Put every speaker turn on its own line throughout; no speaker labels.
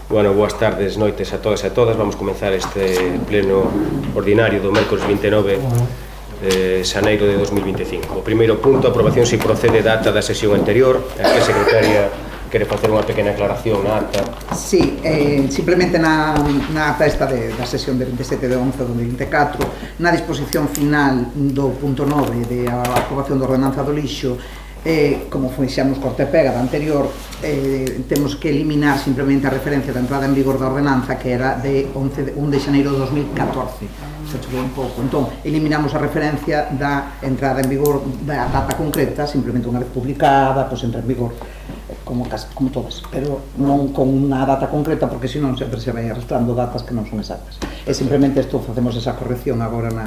Bueno, boas tardes, noites a todas e a todas. Vamos comenzar este pleno ordinario do mércoles 29 de xaneiro de 2025. O primeiro punto, aprobación se procede da ata da sesión anterior. A secretaria quere facer unha pequena aclaración na ata.
Sí, simplemente na ata esta da sesión de 27 de 11 de 2024, na disposición final do punto 9 de a aprobación da ordenanza do lixo, como fixemos corte e pega da anterior, temos que eliminar simplemente a referencia da entrada en vigor da ordenanza, que era de 1 de xaneiro de 2014. Se chegou un pouco. Entón, eliminamos a referencia da entrada en vigor da data concreta, simplemente unha vez publicada, pois entra en vigor, como todas, pero non con unha data concreta, porque senón sempre se vai arrastrando datas que non son exactas. E simplemente isto facemos esa corrección agora na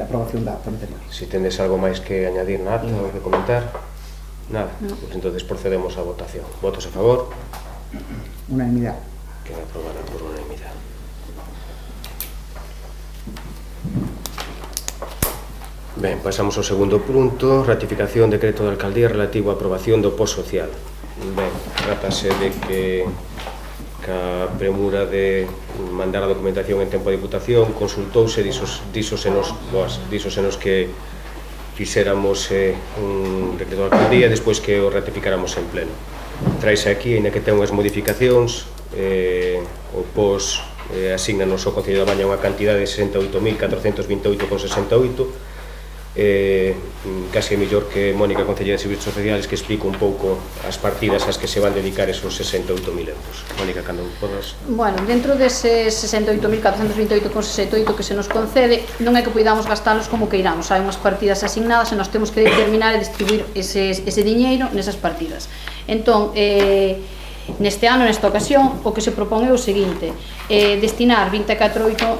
aprobación da ata anterior.
Se tendes algo máis que añadir na ata ou que comentar? Nada, pues entonces procedemos á votación. Votos a favor?
Unanimidade.
Queda aprobada por unanimidade. Ben, pasamos ao segundo punto, ratificación decreto da alcaldía relativo á aprobación do post social. Ben, trátase de que a premura de mandar a documentación en tempo de diputación consultouse, díxose nos que fixéramos un decreto da alcaldía despois que o ratificáramos en pleno. Traise aquí, ainda que ten unhas modificacións, o POS asignanos ao Concello da Baña unha cantidade de 68.428,68, casi é mellor que Mónica, Concelleira de Servizos Sociales, que explique un pouco as partidas ás que se van dedicar esos 68.000 euros. Mónica, cando podas.
Bueno, dentro deses 68.428,68 que se nos concede, non é que poidamos gastalos como queiramos. Hai unhas partidas asignadas e nós temos que determinar e distribuir ese diñeiro nesas partidas. Entón, neste ano, nesta ocasión, o que se propón é o seguinte: destinar 24.828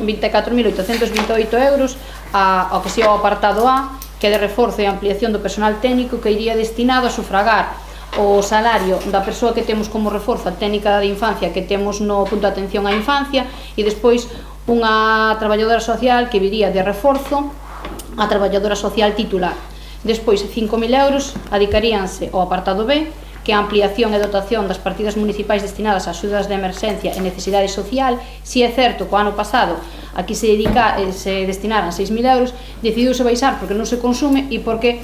euros ao que sea o apartado A, que é de reforzo e ampliación do personal técnico, que iría destinado a sufragar o salario da persoa que temos como reforzo a técnica de infancia que temos no punto de atención á infancia, e despois unha traballadora social que viría de reforzo a traballadora social titular. Despois, 5.000 euros adicaríanse ao apartado B, que a ampliación e dotación das partidas municipais destinadas a axudas de emerxencia e necesidade social. Si é certo que o ano pasado aquí se destinaran 6.000 euros, decidiuse baixar porque non se consume e porque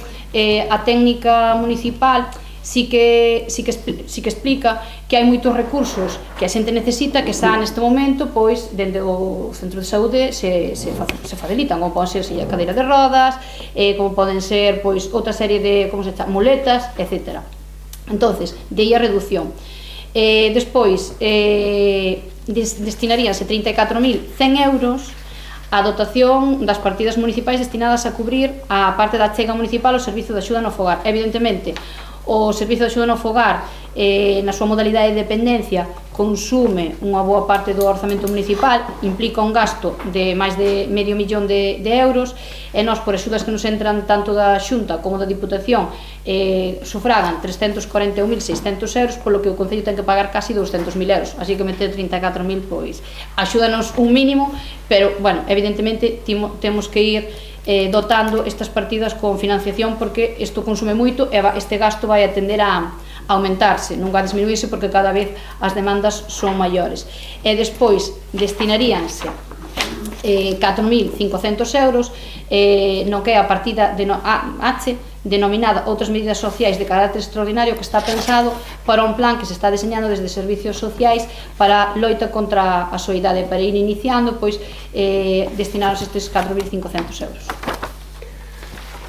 a técnica municipal sí que explica que hai moitos recursos que a xente necesita, que xa neste momento, pois, dende o centro de saúde se facilitan, como poden ser a cadeira de rodas, como poden ser, pois, outra serie de, muletas, etcétera. Entonces, de aí a reducción. Despois, destinaríanse 34.100 euros a dotación das partidas municipais destinadas a cubrir a parte da achega municipal ao servizo de axuda no fogar. Evidentemente, o servizo de axuda no fogar, na súa modalidade de dependencia, consume unha boa parte do orzamento municipal, implica un gasto de máis de medio millón de euros, e nós, por axudas que nos entran tanto da Xunta como da Diputación, sufragan 341.600 euros, polo que o Concello ten que pagar casi 200.000 euros, así que meter 34.000, pois, axúdanos un mínimo, pero, bueno, evidentemente temos que ir dotando estas partidas con financiación, porque isto consume moito e este gasto vai a tender a aumentarse, non vai a disminuirse porque cada vez as demandas son maiores. E despois destinaríanse 4.500 euros no que é a partida H, denominada outras medidas sociais de carácter extraordinario, que está pensado para un plan que se está deseñando desde Servicios Sociais para loita contra a soidade, para ir iniciando, pois, destinaros estes 4.500 euros.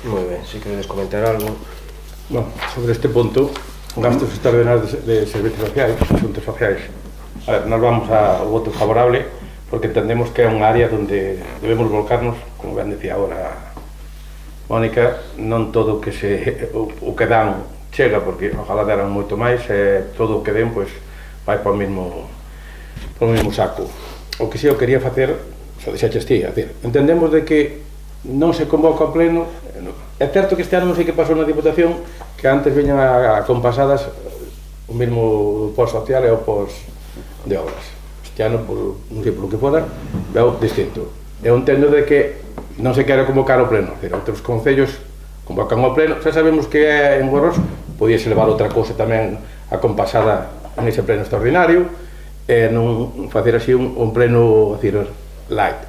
Moi ben, se queredes comentar algo.
Bueno, sobre este punto, gastos extraordinarios de servicios sociais, asuntos sociais. A ver, nos vamos ao voto favorable, porque entendemos que é unha área onde debemos volcarnos, como ben decía agora Mónica, non todo o que dan chega, porque ojalá deran moito máis, e todo o que den, pois, vai para o mesmo saco. O que si eu quería facer, xa dixeches ti, entendemos de que non se convoca ao pleno. É certo que este ano non sei que pasou na Diputación, que antes veñan acompasadas o mesmo post social e o post de obras. Este ano, non sei polo que foda, veo distinto. Eu entendo de que non se quere convocar o pleno, outros concellos convocan o pleno, xa sabemos que é en Gorros, podíase levar outra cousa tamén acompasada en ese pleno extraordinario, e non facer así un pleno, decir, light.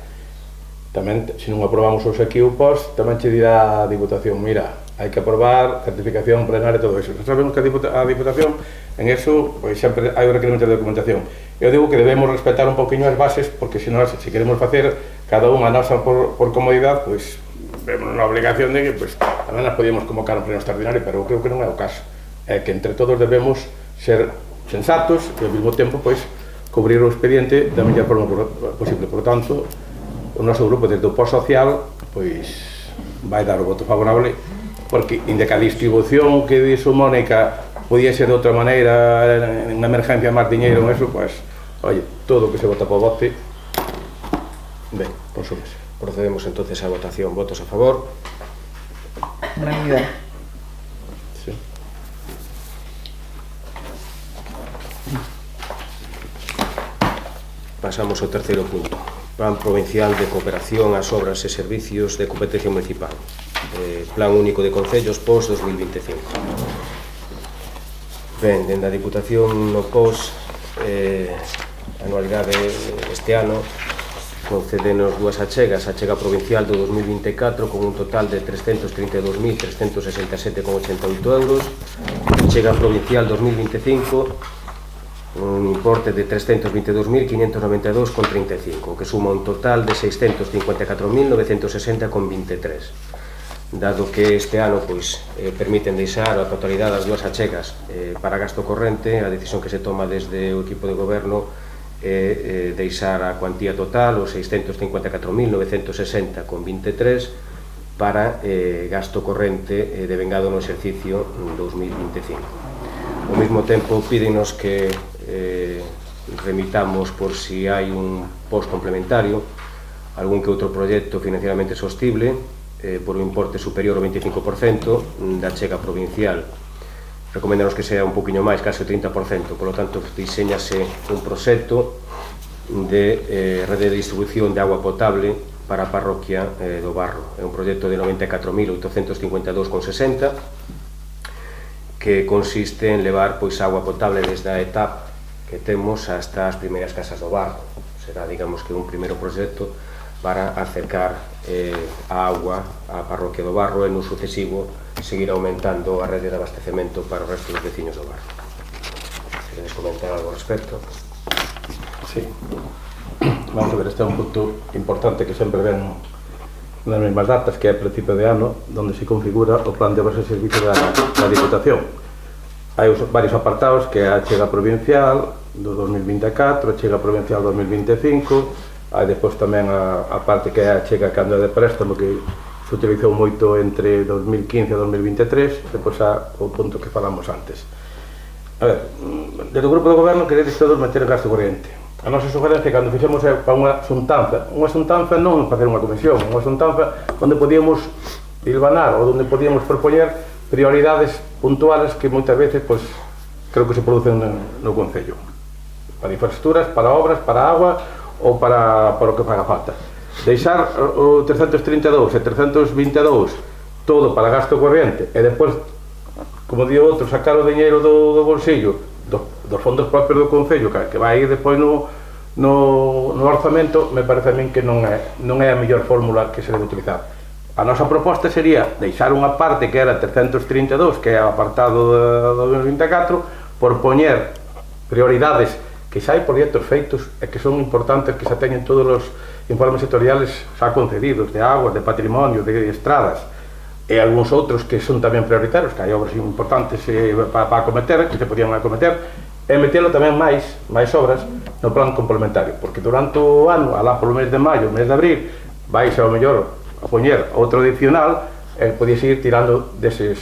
Tamén, se non aprobamos os aquí o pos, tamén che dirá a Diputación, mira, hai que aprobar certificación plenaria e todo eso. Nós sabemos que a Diputación, en eso, pois sempre hai o requerimento de documentación. Eu digo que debemos respetar un poquinho as bases, porque se nós, se queremos facer cada unha nosa por comodidade, pois vemos na obligación de que pois, tamén nas podíamos convocar un pleno extraordinario, pero eu creo que non é o caso. É que entre todos debemos ser sensatos e ao mesmo tempo pois cubrir o expediente da mellor forma posible. Por tanto, o noso grupo desde o pos social pois vai dar o voto favorable, porque inda que a distribución que dixo Mónica podía ser de outra maneira, en unha emergencia máis diñeiro en eso, pois, oye, todo o que se vota por vote, ben, consúmese.
Procedemos entonces á votación. Votos a favor?
Unanimidade.
Sí.
Pasamos ao terceiro punto. Plan Provincial de Cooperación ás Obras e Servicios de Competencia Municipal. Plan Único de Concellos POS 2025. Ben, dende a Diputación no POS, anualidade este ano, concédenos dúas achegas, a achega provincial do 2024 con un total de 332.367,88 euros, a achega provincial 2025 un importe de 322.592,35, que suma un total de 654.960,23. Dado que este ano pois, permiten deixar a totalidade das dúas achegas para gasto corrente, a decisión que se toma desde o equipo de goberno é deixar a cuantía total, os 654.960,23, para gasto corrente devengado no exercicio 2025. Ao mesmo tempo, pídenos que remitamos por si hai un post complementario, algún que outro proxecto financieramente sostible, por un importe superior ao 25% da chega provincial. Recomendanos que sea un poquinho máis, case o 30%, polo tanto, diseñase un proxecto de rede de distribución de agua potable para a parroquia do Barro. É un proxecto de 94.852,60 que consiste en levar pois agua potable desde a etapa que temos hasta as primeiras casas do Barro. Será, digamos, que un primeiro proxecto para acercar a agua á parroquia do Barro e no sucesivo seguir aumentando a rede de abastecemento para o resto dos veciños do Barro. Queredes comentar algo ao respecto?
Sí. Vamos a ver, este é un punto importante que sempre ven nas mesmas datas, que é a principio de ano, onde se configura o plan de obras e servicio da Diputación. Hai varios apartados, que é a chega provincial do 2024, a chega provincial 2025, hai depois tamén a parte que é a chega cando é de préstamo, que se utilizou moito entre 2015 e 2023, depois o punto que falamos antes. A ver, desde o grupo do goberno queredes todos meter en gasto corriente. A nosa sugerencia, cando fixemos para unha xuntanza non facer unha comisión, unha xuntanza onde podíamos hilvanar ou onde podíamos propoñer prioridades puntuales que moitas veces, pois, creo que se producen no Concello. Para infraestructuras, para obras, para agua ou para o que faga falta. Deixar o 332 e 322 todo para gasto corriente e depois, como di outro, sacar o diñeiro do bolsillo dos fondos propios do Concello que vai ir depois no orzamento, me parece a min que non é a mellor fórmula que se debe utilizar. A nosa proposta sería deixar unha parte que era 332, que é o apartado do 2024, por poñer prioridades que xa hai proxectos feitos e que son importantes, que xa teñen todos os informes sectoriales xa concedidos, de aguas, de patrimonio, de estradas, e algúns outros que son tamén prioritarios, que hai obras importantes para acometer, que se podían acometer, e metelo tamén máis obras no plan complementario, porque durante o ano, alá polo mes de maio, mes de abril, vais ao mellor a poñer outro adicional e podías ir tirando deses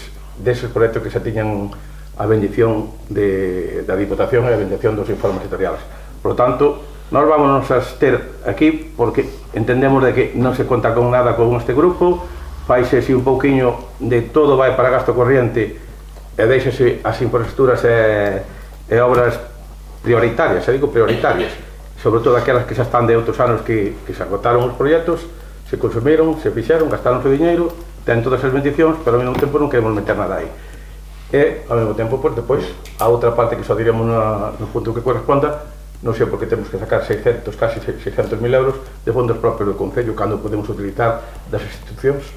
proxectos que xa tiñan a bendición da Diputación e a bendición dos informes sectoriales. Por lo tanto, nós vámonos a ter aquí porque entendemos de que non se conta con nada con este grupo, faise así un pouquiño de todo vai para gasto corriente e deixase as infraestructuras e obras prioritarias, digo prioritarias, sobre todo aquelas que xa están de outros anos que se agotaron os proxectos, se consumiron, se fixeron, gastaron o diñeiro, ten todas as bendicións, pero ao mesmo tempo non queremos meter nada aí. E, ao mesmo tempo, pois, depois, a outra parte que só diremos no punto que corresponda, non sei por que temos que sacar 600, casi 600.000 euros de fondos propios do Concello cando podemos utilizar das institucións.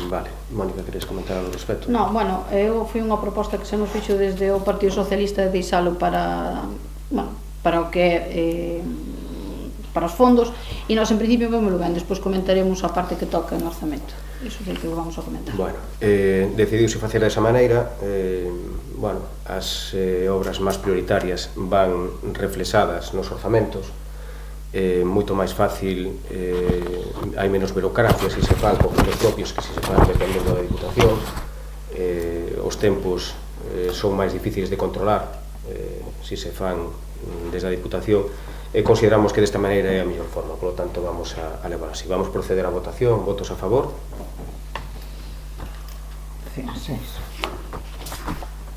Vale, Mónica, queres comentar algo ao respecto?
Non, bueno, foi unha proposta que se nos fixo desde o Partido Socialista de deixalo para o que é para os fondos, e nós en principio vemos ben, despois comentaremos a parte que toca en orzamento. Iso é que vamos a comentar.
Bueno, decidiuse facer desa maneira. Bueno, as obras máis prioritarias van reflexadas nos orzamentos, moito máis fácil, hai menos burocracia se se fan con fondos propios que se fan dependendo da Diputación, os tempos son máis difíciles de controlar se se fan desde a Diputación, e consideramos que desta maneira é a mellor forma, polo tanto vamos a levar así. Vamos proceder á votación. Votos a favor?
6.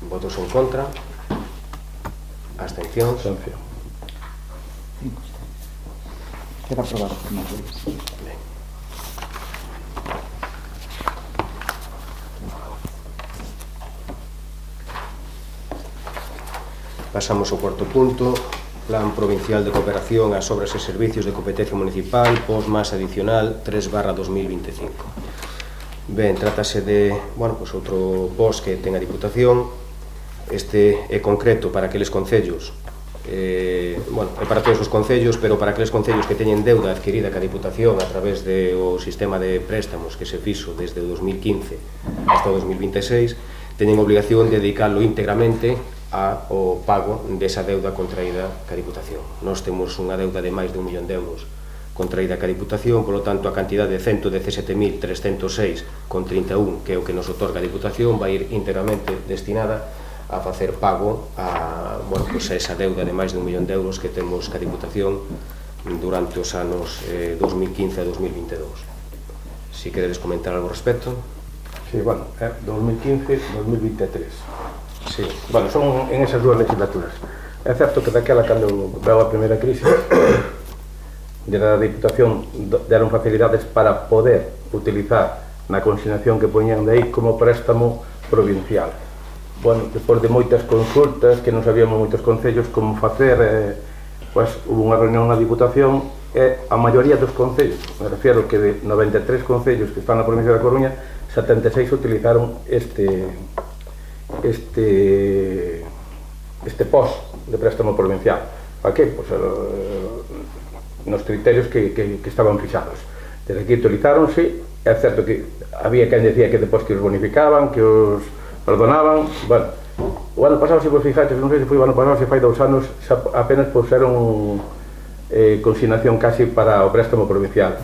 Votos en contra? Abstencións?
Sanción.
5. Queda aprobado por maioría.
Ben. Pasamos ao cuarto punto. Plan Provincial de Cooperación ás Obras e Servicios de Competencia Municipal, POS más adicional 3/2025. Ben, trátase de, bueno, pues outro POS que ten a Diputación. Este é concreto para aqueles concellos, bueno, é para todos os concellos, pero para aqueles concellos que teñen deuda adquirida ca Diputación a través do sistema de préstamos que se fixo desde o 2015 hasta o 2026, teñen obligación de dedicarlo íntegramente ao pago desa deuda contraída ca Diputación. Nós temos unha deuda de máis de 1 millón de euros contraída ca Diputación, polo tanto a cantidade de 117.306,31, que é o que nos otorga a Diputación, vai ir íntegramente destinada a facer pago a, bueno, pues a esa deuda de máis de 1 millón de euros que temos ca Diputación durante os anos 2015 a 2022. Si queredes comentar algo ao respecto.
Sí, bueno, 2015-2023.
Sí.
Bueno, son en esas dúas legislaturas. É certo que daquela, cando veu a primeira crise, desde a Diputación deron facilidades para poder utilizar na consignación que poñían de aí como préstamo provincial. Bueno, despois de moitas consultas, que non sabíamos moitos concellos como facer, pois hubo unha reunión na Diputación e a maioría dos concellos, me refiero que de 93 concellos que están na provincia da Coruña, 76 utilizaron este POS de préstamo provincial. Para que? Pois nos criterios que estaban fixados. Desde aquí utilizáronse, é certo que había quen decía que depois que os bonificaban, que os perdonaban. Bueno, o ano pasado, se vos fixaches, non sei se foi o ano pasado, se fai 2 anos, apenas puseron consignación casi para o préstamo provincial.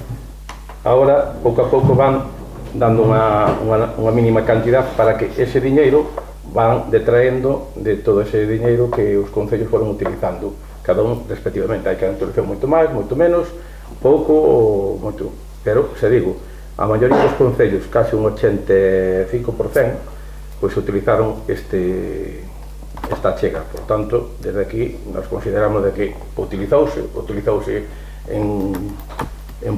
Agora, pouco a pouco van dando unha mínima cantidad para que ese diñeiro van detraendo de todo ese diñeiro que os concellos foron utilizando, cada un respectivamente. Hai que utilizar moito máis, moito menos, pouco ou moito. Pero, se digo, a maioría dos concellos, casi un 85%, pois utilizaron esta chega. Por tanto, desde aquí, nos consideramos de que utilizouse en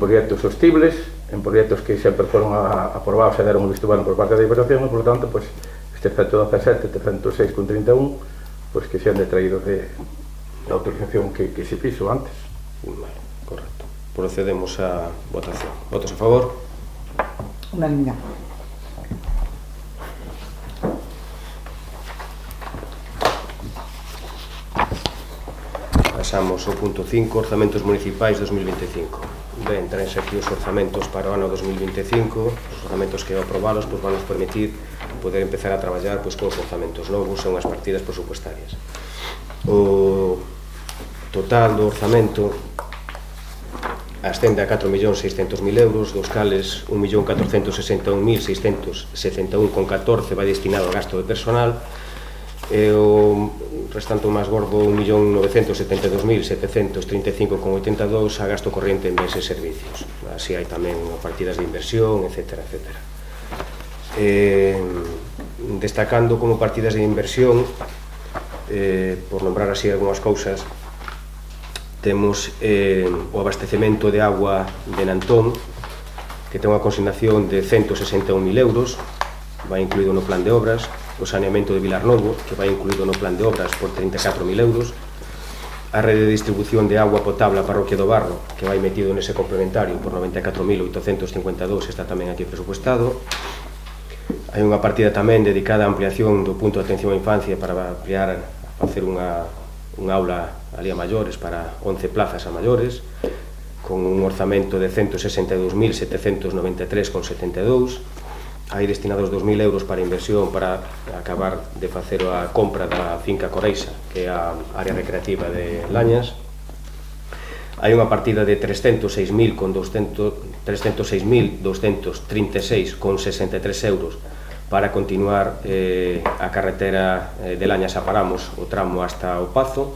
proxectos sostibles, en proxectos que sempre foron aprobados e deron un visto bueno por parte da Diputación, e, por tanto, pois, este 117, 306,31, pois que sean detraídos da autorización que se fixo antes.
Vale, correcto. Procedemos a votación. Votos a favor?
Unanimidade.
Pasamos ao punto 5, orzamentos municipais 2025. Ben, traense aquí os orzamentos para o ano 2025. Os orzamentos que ao aprobalos pois, van nos permitir poder empezar a traballar pois, con os orzamentos novos e unhas partidas presupuestarias. O total do orzamento ascende a 4.600.000 euros, dos cales 1.461.661,14 vai destinado a gasto de personal, e o restante máis gordo 1.972.735,82 a gasto corriente en bens e servicios. Así hai tamén partidas de inversión, etc. Destacando como partidas de inversión, por nombrar así algunhas cousas, temos o abastecemento de agua de Nantón, que ten unha consignación de 161.000 euros, vai incluído no plan de obras. O saneamento de Vilarnovo, que vai incluído no plan de obras por 34.000 euros. a rede de distribución de agua potable a Parroquia do Barro, que vai metido nese complementario por 94.852, está tamén aquí presupuestado. Hai unha partida tamén dedicada á ampliación do punto de atención á infancia para ampliar, facer unha aula ali a maiores para 11 plazas a maiores, con un orzamento de 162.793,72. Hai destinados 2.000 euros para inversión para acabar de facer a compra da finca Coreixa, que é a área recreativa de Lañas. Hai unha partida de 306.236,63 euros para continuar a carretera de Lañas a Paramos, o tramo hasta o Pazo.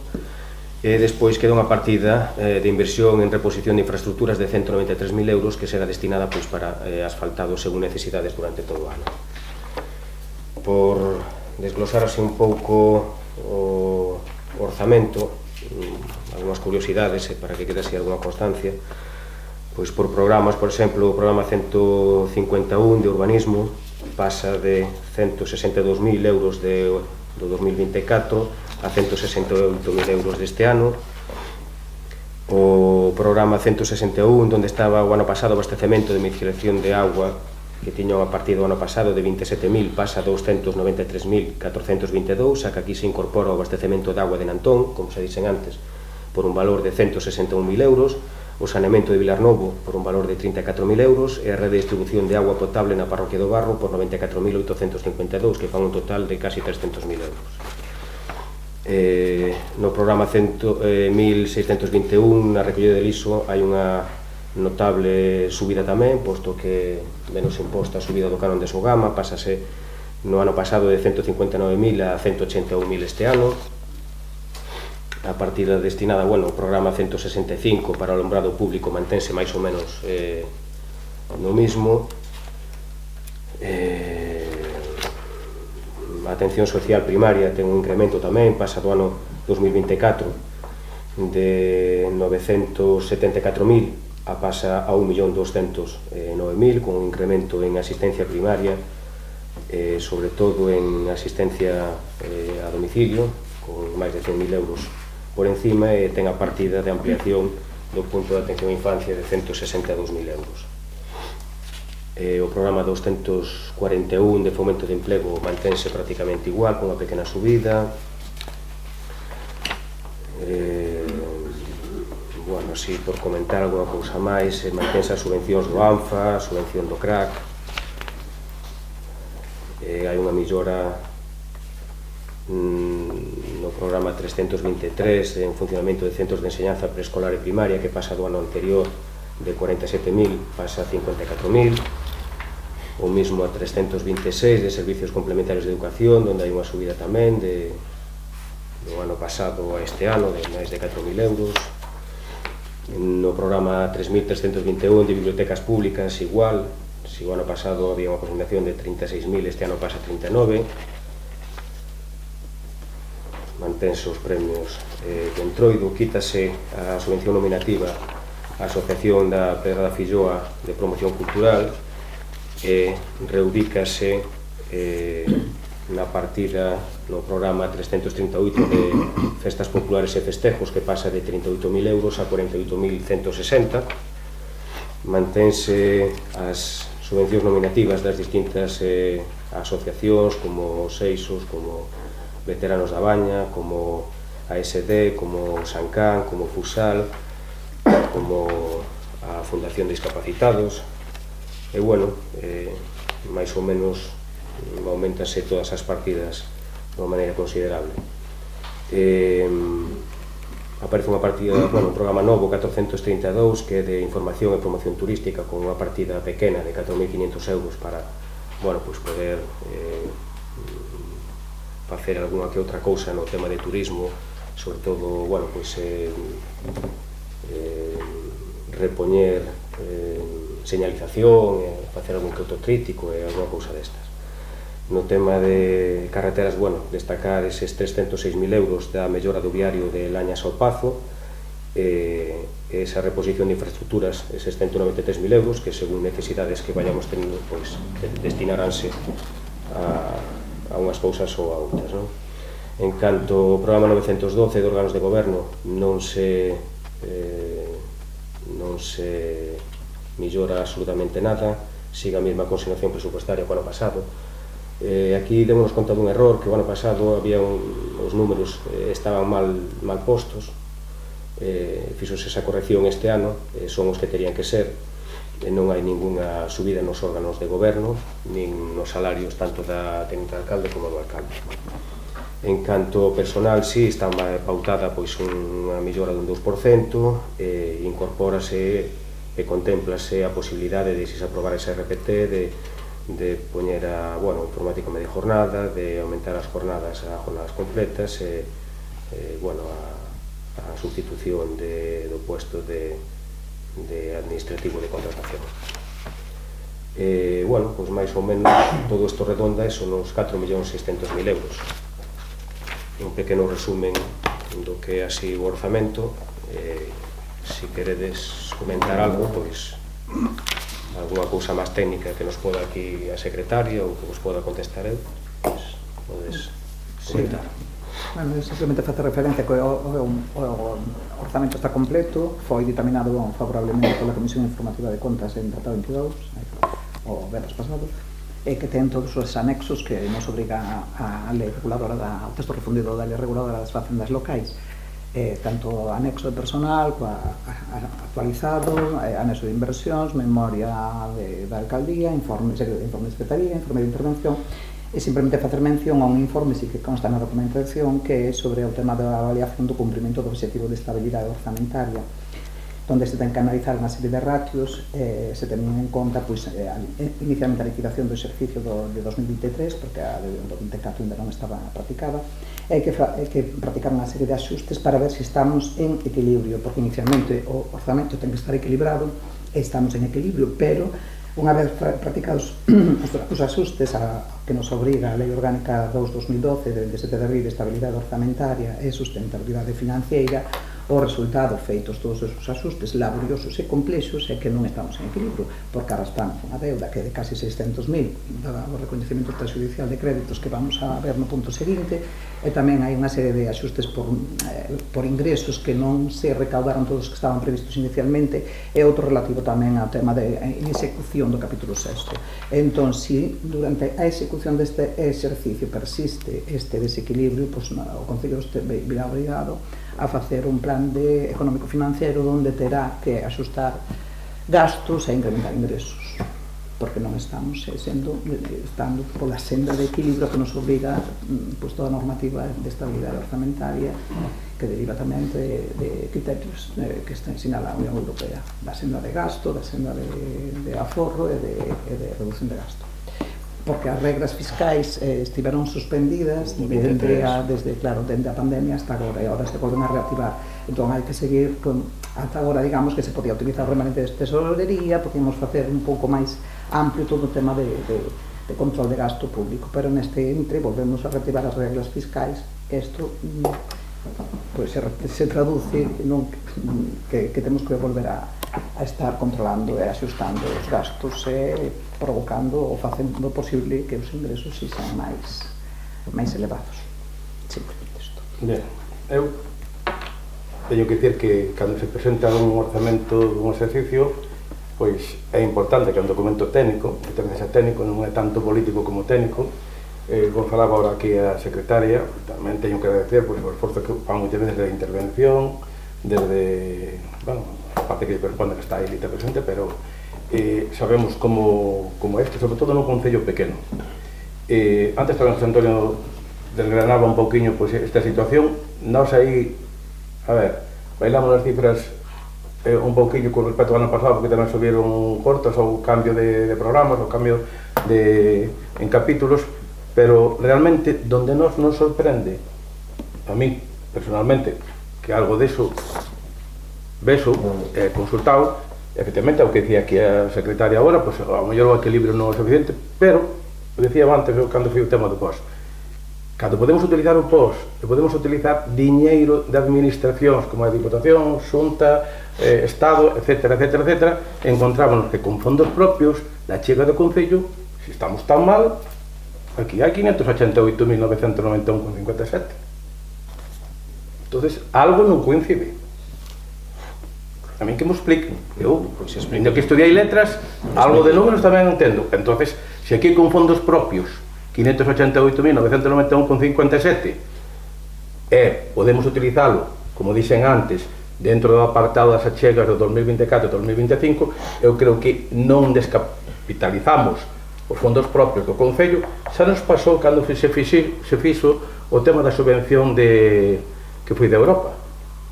E despois queda unha partida de inversión en reposición de infraestructuras de 193.000 euros que será destinada para asfaltado según necesidades durante todo o ano. Por desglosar así un pouco o orzamento, algunhas curiosidades para que quede así alguna constancia, pois por programas, por exemplo, o programa 151 de urbanismo pasa de 162.000 euros do 2024 a 168.000 euros deste ano. O programa 161, onde estaba o ano pasado o abastecemento de micelación de agua, que tiña unha partida o ano pasado de 27.000, pasa a 293.422, xa que aquí se incorpora o abastecemento de agua de Nantón, como se dixen antes, por un valor de 161.000 euros, o saneamento de Vilarnovo por un valor de 34.000 euros e a rede de distribución de agua potable na Parroquia do Barro por 94.852, que fan un total de casi 300.000 euros. No programa 1621, na recollida de liso, hai unha notable subida tamén, posto que menos imposta a subida do canon de Sogama, pásase no ano pasado de 159.000 a 181.000 este ano. A partida destinada, o programa 165 para o alumbrado público mantense máis ou menos no mismo. A atención social primaria ten un incremento tamén, pasa do ano 2024 de 974.000 a pasa a 1.209.000, con un incremento en asistencia primaria, sobre todo en asistencia a domicilio, con máis de 100.000 euros por encima, e ten a partida de ampliación do punto de atención á infancia de 162.000 euros. O programa 241 de fomento de emprego mantense prácticamente igual, con unha pequena subida. Así, por comentar alguna cousa máis, mantense as subvencións do ANFA, a subvención do CRAC. Hai unha millora no programa 323 en funcionamento de centros de enseñanza preescolar e primaria, que pasa do ano anterior de 47.000 pasa a 54.000. O mismo a 326 de servicios complementarios de educación, onde hai unha subida tamén do ano pasado a este ano de máis de 4.000 euros. No programa 3.321 de bibliotecas públicas igual, se o ano pasado había unha aproximación de 36.000, este ano pasa a 39. Mantense os premios do Entroido, quítase a subvención nominativa á Asociación da Pedra da Filloa de Promoción Cultural, e reubícase na partida no programa 338 de festas populares e festejos, que pasa de 38.000 euros a 48.160. Mantense as subvencións nominativas das distintas asociacións, como Seixos, como Veteranos da Baña, como ASD, como Sancán, como Fusal, como a Fundación de Discapacitados. E máis ou menos aumentanse todas as partidas de unha maneira considerable. Aparece unha partida, un programa novo, 432, que é de información e promoción turística, con unha partida pequena de 4.500 euros para poder facer algunha que outra cousa no tema de turismo, sobre todo, repoñer señalización, facer algún que outro tríptico e alguna cousa destas. No tema de carreteras, destacar eses 306.000 euros da mellora do viario de Lañas ao Pazo, esa reposición de infraestructuras, eses 193.000 euros, que según necesidades que vayamos tendo, destinaránse a unhas cousas ou a outras. En canto ao programa 912 de órganos de goberno non se millora absolutamente nada, siga a mesma consignación presupuestaria que o ano pasado. Aquí demos conta dun error, que o ano pasado había os números estaban mal postos, fixose esa corrección este ano, son os que terían que ser, non hai ninguna subida nos órganos de goberno, nin nos salarios tanto da técnica de alcalde como do alcalde. En canto ao personal, sí, está pautada pois unha mellora dun 2%, incorpórase e contémplase a posibilidade de, se aprobar ese RPT, de poñer a, informático media jornada, de aumentar as jornadas a jornadas completas, a sustitución do puesto de administrativo de contratación. Pois máis ou menos todo isto redonda son uns 4.600.000 euros. Un pequeno resumen do que é así o orzamento. Se queredes comentar algo, pois alguna cousa máis técnica que nos poda aquí a secretaria ou que vos poda contestar eu, pois podes comentar.
Simplemente facer referencia que o orzamento está completo, foi ditaminado favorablemente pola Comisión Informativa de Contas en Tratado 22, o venres pasado, e que ten todos os anexos que nos obriga a lei reguladora ao texto refundido da lei reguladora das facendas locais, tanto anexo de personal, actualizado, anexo de inversións, memoria da alcaldía, informe de secretaría, informe de intervención, e simplemente facer mención a un informe que consta na documentación que é sobre o tema da avaliación do cumprimento do objetivo de estabilidade orzamentaria, onde se ten que analizar unha serie de ratios, se tenían en conta inicialmente a liquidación do exercicio de 2023, porque a de 2024 ainda non estaba practicada, e que practicar unha serie de axustes para ver se estamos en equilibrio, porque inicialmente o orzamento ten que estar equilibrado e estamos en equilibrio, pero unha vez practicados os axustes que nos obriga a Lei Orgánica 2/2012 de 27 de abril de estabilidade orzamentaria e sustentabilidade financiera, o resultado feitos todos esos axustes laboriosos e complexos é que non estamos en equilibrio, porque arrastramos unha deuda que é de casi 600.000 do recoñecemento extrajudicial de créditos que vamos a ver no punto seguinte, e tamén hai unha serie de axustes por ingresos que non se recaudaron todos que estaban previstos inicialmente, e outro relativo tamén ao tema de execución do capítulo 6. Entón, se durante a execución deste exercicio persiste este desequilibrio, o Concello virá obrigado a facer un plan económico-financiero onde terá que axustar gastos e incrementar ingresos, porque non estamos estando pola senda de equilibrio que nos obriga toda a normativa de estabilidade orzamentaria, que deriva tamén de criterios que sinala a Unión Europea, da senda de gasto, da senda de aforro e de reducción de gasto, porque as regras fiscais estiveron suspendidas desde a pandemia hasta agora, e agora se volven a reactivar. Entón hai que seguir ata agora, digamos, que se podía utilizar o remanente de tesorería, podíamos facer un pouco máis amplio todo o tema de control de gasto público, pero neste entre volvemos a reactivar as reglas fiscais. Isto se traduce que temos que volver a estar controlando e axustando os gastos e provocando ou facendo posible que os ingresos sexan máis elevados. Simplemente isto.
Ben, eu teño que dicir que cando se presenta un orzamento dun exercicio, pois é importante que é un documento técnico, que ten que ser técnico, non é tanto político como técnico. Como falaba ahora aquí a secretaria, tamén teño que agradecer o esforzo que fan moitas veces de intervención, desde, a parte que corresponde que está aí lita presente, pero sabemos como este, sobre todo nun concello pequeno. Antes tamén José Antonio desgranaba un pouquiño esta situación. Nós aí, bailamos as cifras un pouquiño con respecto ao ano pasado, porque tamén subieron cortos ou cambio de programas, ou cambio en capítulos, pero realmente donde nos sorprende, a mí personalmente, que algo deso vexo consultado, efectivamente, o que decía aquí a secretaria agora, pois ao mellor o equilibrio non é suficiente, pero, o decía antes, cando foi o tema do POS, cando podemos utilizar o POS e podemos utilizar diñeiro de administracións como a Diputación, Xunta, Estado, etc., encontrámonos que con fondos propios da chega do Concello, se estamos tan mal, aquí hai 588.991,57. Entonces, algo non coincide. A mí que me expliquen. Eu, ainda que estudiei letras, algo de números tamén entendo. Entonces, se aquí con fondos propios 588.991,57 podemos utilizalo, como dixen antes, dentro do apartado das achegas do 2024-2025, eu creo que non descapitalizamos os fondos propios do Concello. Xa nos pasou cando se fixo o tema da subvención que foi de Europa,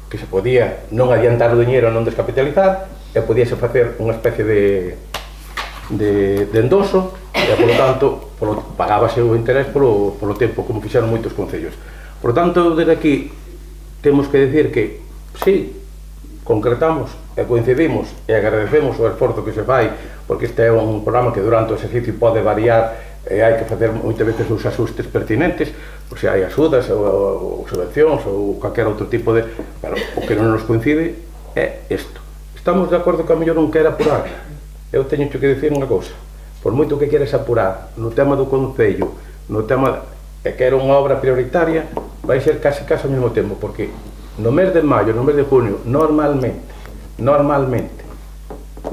que se podía non adiantar o diñeiro, non descapitalizar, e podíase facer unha especie de endoso, e, polo tanto, pagábase o interés polo tempo, como fixeron moitos concellos. Por tanto, desde aquí, temos que decir que, sí, concretamos e coincidimos e agradecemos o esforzo que se fai, porque este é un programa que durante o exercicio pode variar e hai que facer moitas veces os axustes pertinentes, por se hai axudas ou subvencións ou calquer outro tipo de... Pero o que non nos coincide é isto. Estamos de acordo que a mellor non quere apurar. Eu teño que dicir unha cousa. Por moito que queres apurar no tema do Concello, no tema que era unha obra prioritaria, vai ser case ao mesmo tempo, porque no mes de maio, no mes de junio, normalmente,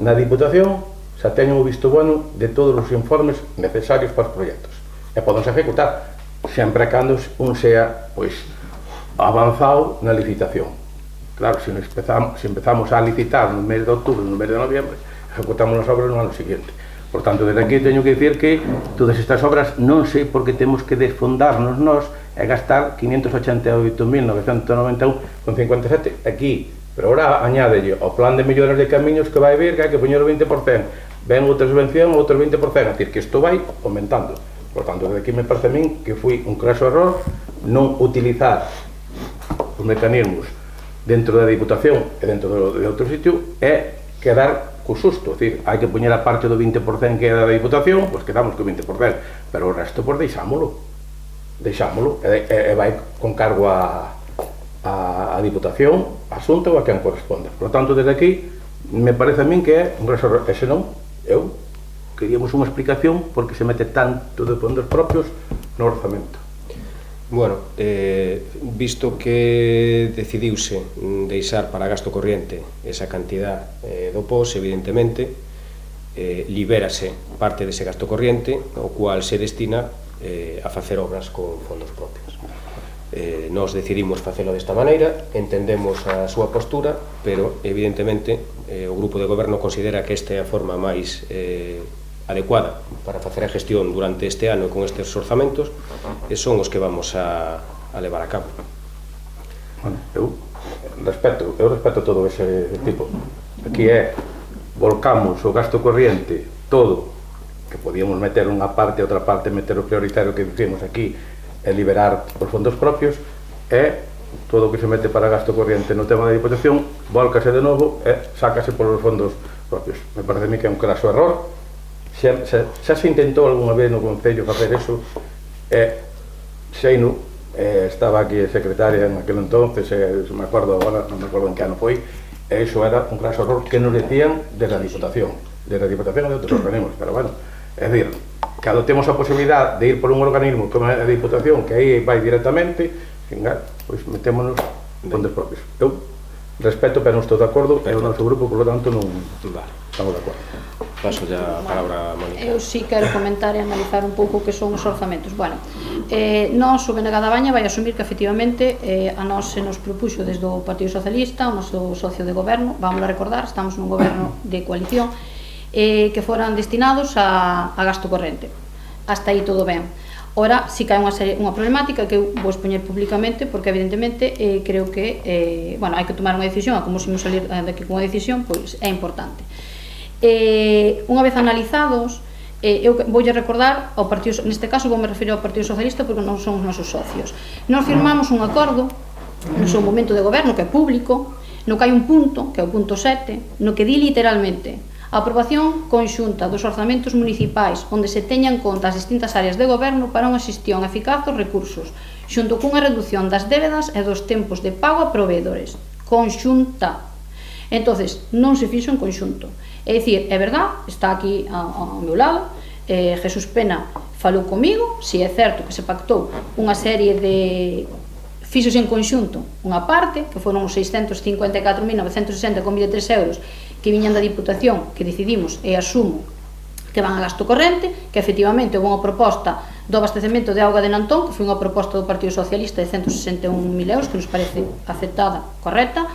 na Diputación xa teñen o visto bueno de todos os informes necesarios para os proxectos. E podense ejecutar, sempre cando un sea, pois, avanzado na licitación. Claro, se empezamos a licitar no mes de outubro, no mes de noviembre, ejecutamos as obras no ano seguinte. Por tanto, desde aquí teño que dicir que todas estas obras non sei por que temos que desfondarnos nós e gastar 588.991,57 aquí. Pero ahora añádelle ao plan de melloras de camiños que vai vir, que hai que poñer o 20%. Ven outra subvención, outro 20%, é dicir, que isto vai aumentando. Por tanto, desde aquí me parece a min que foi un craso error non utilizar os mecanismos dentro da Diputación e dentro de outro sitio e quedar co susto, é dicir, hai que poñer a parte do 20% que é da Diputación, pois quedamos co 20%, pero o resto, pois deixámolo, e vai con cargo a Diputación, a Xunta ou a quen corresponda. Por tanto, desde aquí, me parece a min que é un resorro, e senón, eu queríamos unha explicación porque se mete tanto de fondos propios no orzamento.
Bueno, visto que decidiuse deixar para gasto corriente esa cantidad do POS, evidentemente, libérase parte dese gasto corriente, o cual se destina a facer obras con fondos propios. Nós decidimos facelo desta maneira, entendemos a súa postura, pero, evidentemente, o Grupo de Goberno considera que esta é a forma máis adecuada para facer a gestión durante este ano con estes orzamentos, e son os que vamos a levar a cabo.
Bueno, eu respeto todo ese tipo. Aquí volcamos o gasto corriente todo, que podíamos meter unha parte e outra parte, meter o prioritario que dicimos aquí e liberar os fondos propios, e todo o que se mete para gasto corriente no tema da Diputación volcase de novo e sácase polos fondos propios. Me parece a mí que é un craso error. Xa se intentou algunha vez no Concello facer eso, e Xeino, estaba aquí a secretaria en aquel entonces, me acordo agora, non me acordo en que ano foi, e iso era un craso error que nos decían desde a Diputación e de outros organismos, pero bueno, é dicir, cando temos a posibilidad de ir por un organismo como a Diputación, que aí vai directamente, pois metémonos fondos propios. Eu respeto, pero non estou de acordo, e o noso grupo, por lo tanto, non estamos de acordo.
Paso ya a palabra a Mónica.
Eu sí quero comentar e analizar un pouco o que son os orzamentos. Bueno, nós, o BNG da Baña, vai asumir que efectivamente a nós se nos propuxo desde o Partido Socialista, o noso socio de goberno, vamos a recordar, estamos nun goberno de coalición, que foran destinados a gasto corrente. Hasta aí todo ben. Ora, si que hai unha problemática que eu vou expoñer públicamente, porque evidentemente creo que hai que tomar unha decisión, a como se nos salir daqui con unha decisión, pois é importante. Unha vez analizados, eu voulle recordar ao partido, neste caso vou me referir ao Partido Socialista porque non son os nosos socios. Nós firmamos un acordo no seu momento de goberno, que é público, no que hai un punto, que é o punto 7, no que di literalmente: a aprobación conxunta dos orzamentos municipais onde se teñan en conta as distintas áreas de goberno para unha xestión eficaz dos recursos, xunto cunha reducción das débedas e dos tempos de pago a proveedores. Conxunta. Entonces, non se fixo en conxunto. É dicir, é verdad, está aquí ao meu lado, Jesús Pena falou comigo, si é certo que se pactou unha serie de fixose en conxunto unha parte, que foron os 654.960,23 euros que viñan da Diputación, que decidimos e asumo que van a gasto corrente, que efectivamente houve unha proposta do abastecemento de auga de Nantón, que foi unha proposta do Partido Socialista de 161.000 euros, que nos parece aceptada, correcta.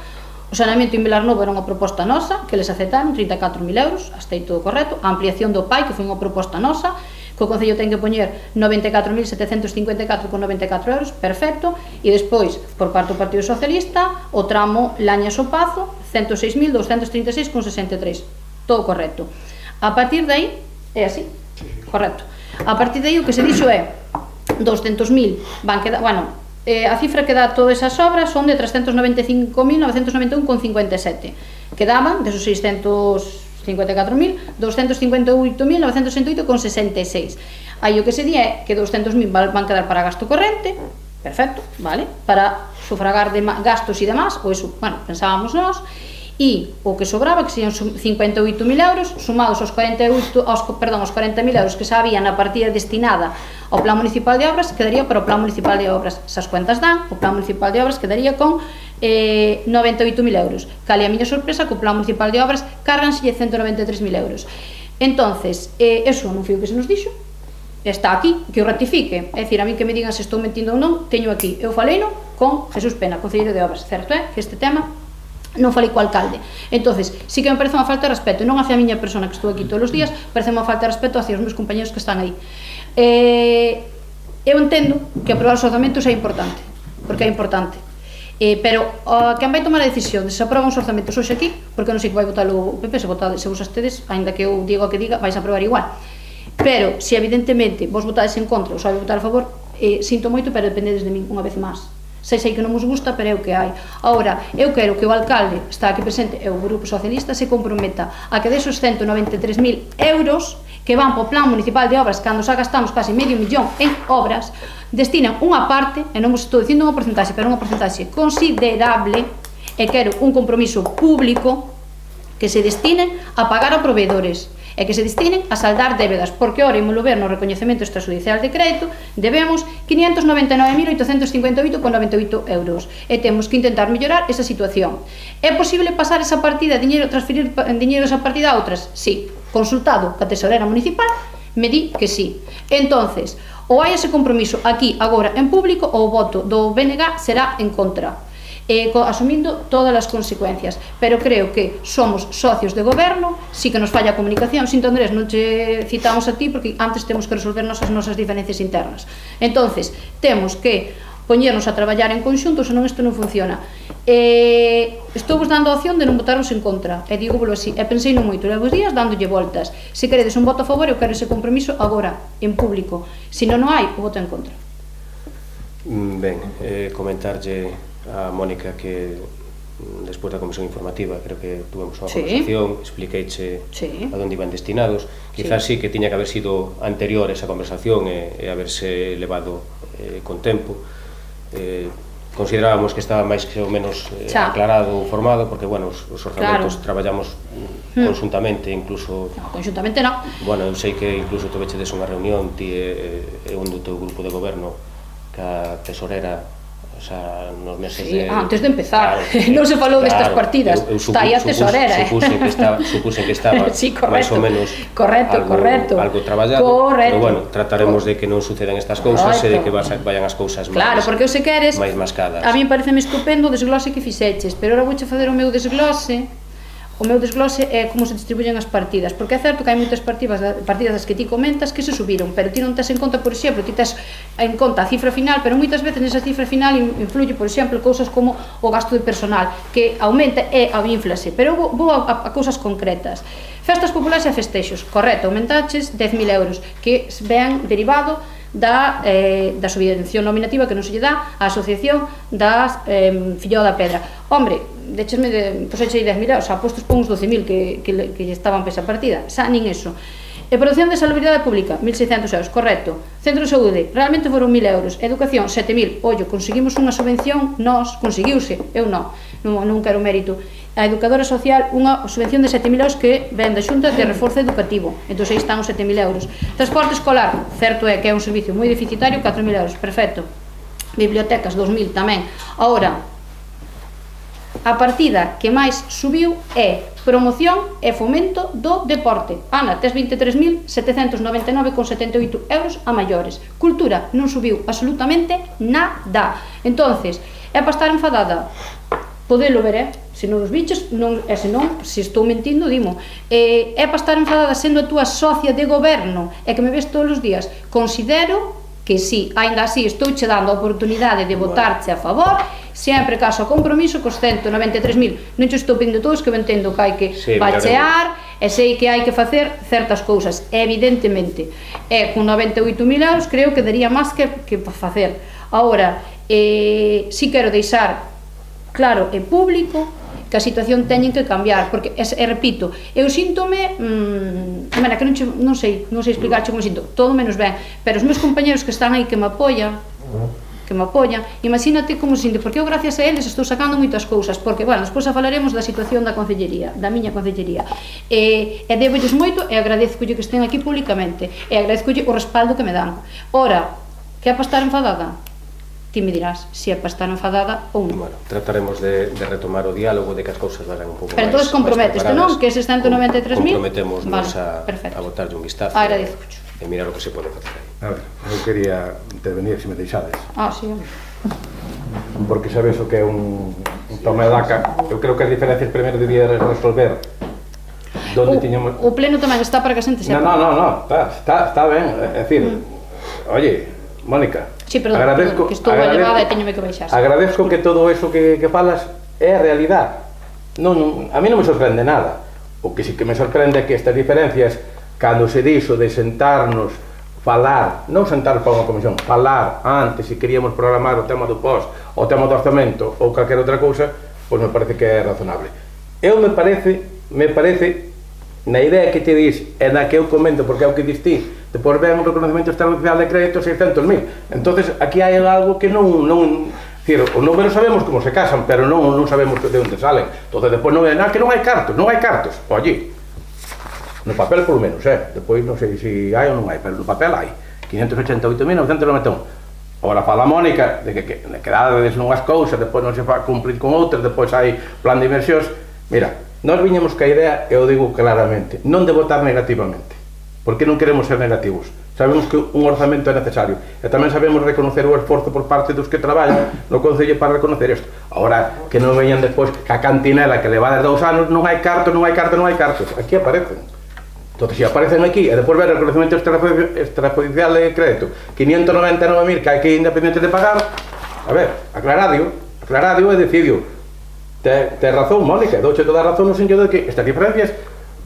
O saneamento en Vilarnova era unha proposta nosa, que les aceptaron, 34.000 euros, hasta aí todo correcto. A ampliación do PAI, que foi unha proposta nosa, que o Concello ten que poñer 94.754,94 euros, perfecto. E despois, por parte do Partido Socialista, o tramo Lañas-Opazo, 106.236,63, todo correcto. A partir de aí, é así, correcto. A partir de aí o que se dixo é 200.000 van quedar, bueno, a cifra que dá todas esas obras son de 395.991,57. Quedaban desos 654.000, 258.968,66. Aí o que se di é que 200.000 van quedar para gasto corrente, perfecto, vale, para sufragar de gastos e demás, ou eso, bueno, pensábamos nós. E o que sobraba, que serían 58.000 euros, sumados aos 40.000 euros que xa había na partida destinada ao Plan Municipal de Obras, quedaría para o Plan Municipal de Obras. Esas cuentas dan, o Plan Municipal de Obras quedaría con 98.000 euros. Cale a miña sorpresa que o Plan Municipal de Obras cárganselle 193.000 euros. Entonces, eso non foi o que se nos dixo, está aquí, que o ratifique. É dicir, a mí que me digan se estou mentindo ou non, teño aquí. Eu faleino con Jesús Pena, concelleiro de Obras. Certo é que este tema non falei co alcalde. Entonces, sí que me parece unha falta de respeto, non hacia a miña persona que estou aquí todos os días, parece unha falta de respeto hacia os meus compañeros que están aí. Eu entendo que aprobar os orzamentos é importante, porque é importante. Pero quen vai tomar a decisión de se aproban os orzamentos hoxe aquí, porque non sei que vai votar o PP, se vos astedes, ainda que eu digo o que diga, vais a aprobar igual. Pero, se evidentemente vos votades en contra ou se vai votar a favor, sinto moito, pero dependedes de min unha vez máis. Sei que non vos gusta, pero é o que hai. Agora, eu quero que o alcalde, está aquí presente, e o Grupo Socialista, se comprometa a que desos 193.000 euros que van para o Plan Municipal de Obras, cando xa gastamos casi medio millón en obras, destinan unha parte, e non vos estou dicindo unha porcentaxe, pero unha porcentaxe considerable, e quero un compromiso público que se destinen a pagar a proveedores, e que se destinen a saldar débedas, porque ora imolo ver no recoñecemento extrajudicial de crédito, debemos 599.858,98 euros, e temos que intentar mellorar esa situación. É posible pasar esa partida de dinheiro, transferir dinheiro esa partida a outras? Sí. Consultado a tesorera municipal, me di que sí. Entonces, ou hai ese compromiso aquí, agora, en público, ou o voto do BNG será en contra, asumindo todas as consecuencias. Pero creo que somos socios de goberno, sí que nos falla a comunicación. Sinto, Andrés, non te citamos a ti porque antes temos que resolver as nosas diferencias internas. Entonces, temos que poñernos a traballar en conxunto, senón isto non funciona. Estou vos dando a opción de non votarnos en contra, e digo volo así, e pensei non moito, levos días dándolle voltas. Se queredes un voto a favor, eu quero ese compromiso agora, en público. Se non hai, o voto en contra.
Ben, comentarlle a Mónica que despois da comisión informativa creo que tuvemos unha conversación, expliqueiche a onde iban destinados. Quizás sí que tiña que haber sido anterior esa conversación e haberse levado con tempo. Considerábamos que estaba máis que ou menos aclarado ou formado, porque, bueno, os orzamentos traballamos conjuntamente, incluso...
No, conjuntamente non.
Bueno, eu sei que incluso tovechedes unha reunión, ti e un do teu grupo de goberno, ca tesorera, o sea, nos meses de...
antes de empezar, non se falou destas partidas, está aí a tesorera.
Supusen que estaba máis ou menos algo traballado, pero bueno, trataremos de que non sucedan estas cousas e de que vayan as cousas máis mascadas.
A mí pareceme estupendo o desglose que fixeches, pero ahora vouche fazer o meu desglose. O meu desglose é como se distribuyen as partidas, porque é certo que hai moitas partidas das que ti comentas que se subiron, pero ti non tes en conta, por exemplo, ti tes en conta a cifra final, pero moitas veces nesa cifra final influye, por exemplo, cousas como o gasto de personal, que aumenta e inflase, pero vou a cousas concretas. Festas populares e festexos, correcto, aumentaches 10.000 euros, que ven derivado da subvención nominativa que non se lle dá á asociación das Filloa da Pedra. Hombre, posechei 10.000 euros, postos por uns 12.000 que estaban para esa partida, xa nin eso. E produción de salubridade pública, 1.600 euros, correcto. Centro de saúde, realmente foron 1.000 euros. Educación, 7.000, ollo, conseguimos unha subvención, conseguiuse, eu non quero mérito. A educadora social, unha subvención de 7.000 euros que ven da Xunta de reforzo educativo, entón aí están os 7.000 euros. Transporte escolar, certo é que é un servicio moi deficitario, 4.000 euros, perfecto. bibliotecas 2000 tamén. Ahora, a partida que máis subiu é promoción e fomento do deporte. Ana, tes 23.799,78 euros a maiores. Cultura non subiu absolutamente nada. Entonces, é para estar enfadada. Podelo ver, se non os bichos, non, e se non, se estou mentindo, dimo. É para estar enfadada sendo a túa socia de goberno e que me ves todos os días. Considero que sí, ainda así estou che dando a oportunidade de votarche a favor, sempre caso a compromiso cos 193.000. Non che estou pedindo todos, que eu entendo que hai que bachear e sei que hai que facer certas cousas, evidentemente. E con 98.000 euros creo que daría máis que facer. Agora, si quero deixar claro e público que a situación teñen que cambiar, porque, repito, eu síntome, que non sei explicarche como sinto, todo menos ben, pero os meus compañeros que están aí que me apoian, imagínate como se sinto, porque eu gracias a eles estou sacando moitas cousas, porque, bueno, despois falaremos da situación da concellería, da miña concellería, e debolles moito e agradezcolle que estén aquí públicamente, e agradezcolle o respaldo que me dan. Ora, que é para estar enfadada? Ti me dirás se é para estar enfadada ou non.
Bueno, trataremos de retomar o diálogo, de que as cousas vayan un pouco máis.
Pero entón comprometeste, non? Que eses 193.000?
Comprometémonos a botarlle un vistazo e mirar o que se pode facer aí.
A ver, eu quería intervenir, se me deixades.
Sí.
Porque sabes o que é un toma e daca. Eu creo que as diferencias primeiro debía resolver donde tiñamos...
O pleno tamén está para que a xente sepa.
No, está ben. É dicir, oye, Mónica,
sí, perdón, que estou elevada e teñome que baixar.
Agradezco que todo eso que falas é a realidade. A mí non me sorprende nada. O que sí que me sorprende é que estas diferencias, cando se dixo de sentarnos, falar, non sentar para unha comisión, falar antes se queríamos programar o tema do post, o tema do orzamento ou calquera outra cousa, pois me parece que é razonable. Me parece na idea que te dis e na que eu comento, porque é o que dis ti, depois ven un reconocemento extraoficial de crédito 600.000. Entonces aquí hai algo que non os números sabemos como se casan, pero non sabemos de onde salen. Entonces depois non é nada, que non hai cartos. Oye, no papel polo menos, depois non sei se hai ou non hai, pero no papel hai 588.991. Ora fala a Mónica de que dades nunhas cousas, depois non se fa cumprir con outras, depois hai plan de inversións. Mira, nós viñemos ca idea, e eu digo claramente, non de votar negativamente, porque non queremos ser negativos. Sabemos que un orzamento é necesario e tamén sabemos reconocer o esforzo por parte dos que traballan no Concello para reconocer isto. Ahora, que non veñan despois ca cantinela que levades 2 anos, non hai cartos. Aquí aparecen. Entón, se aparecen aquí e depois ver o reconocemento extrajudicial de crédito 599.000 que hai que ir independente de pagar, a ver, aclaradio e decidio. Te razón, Mónica, douche toda a razón no sentido de que estas diferencias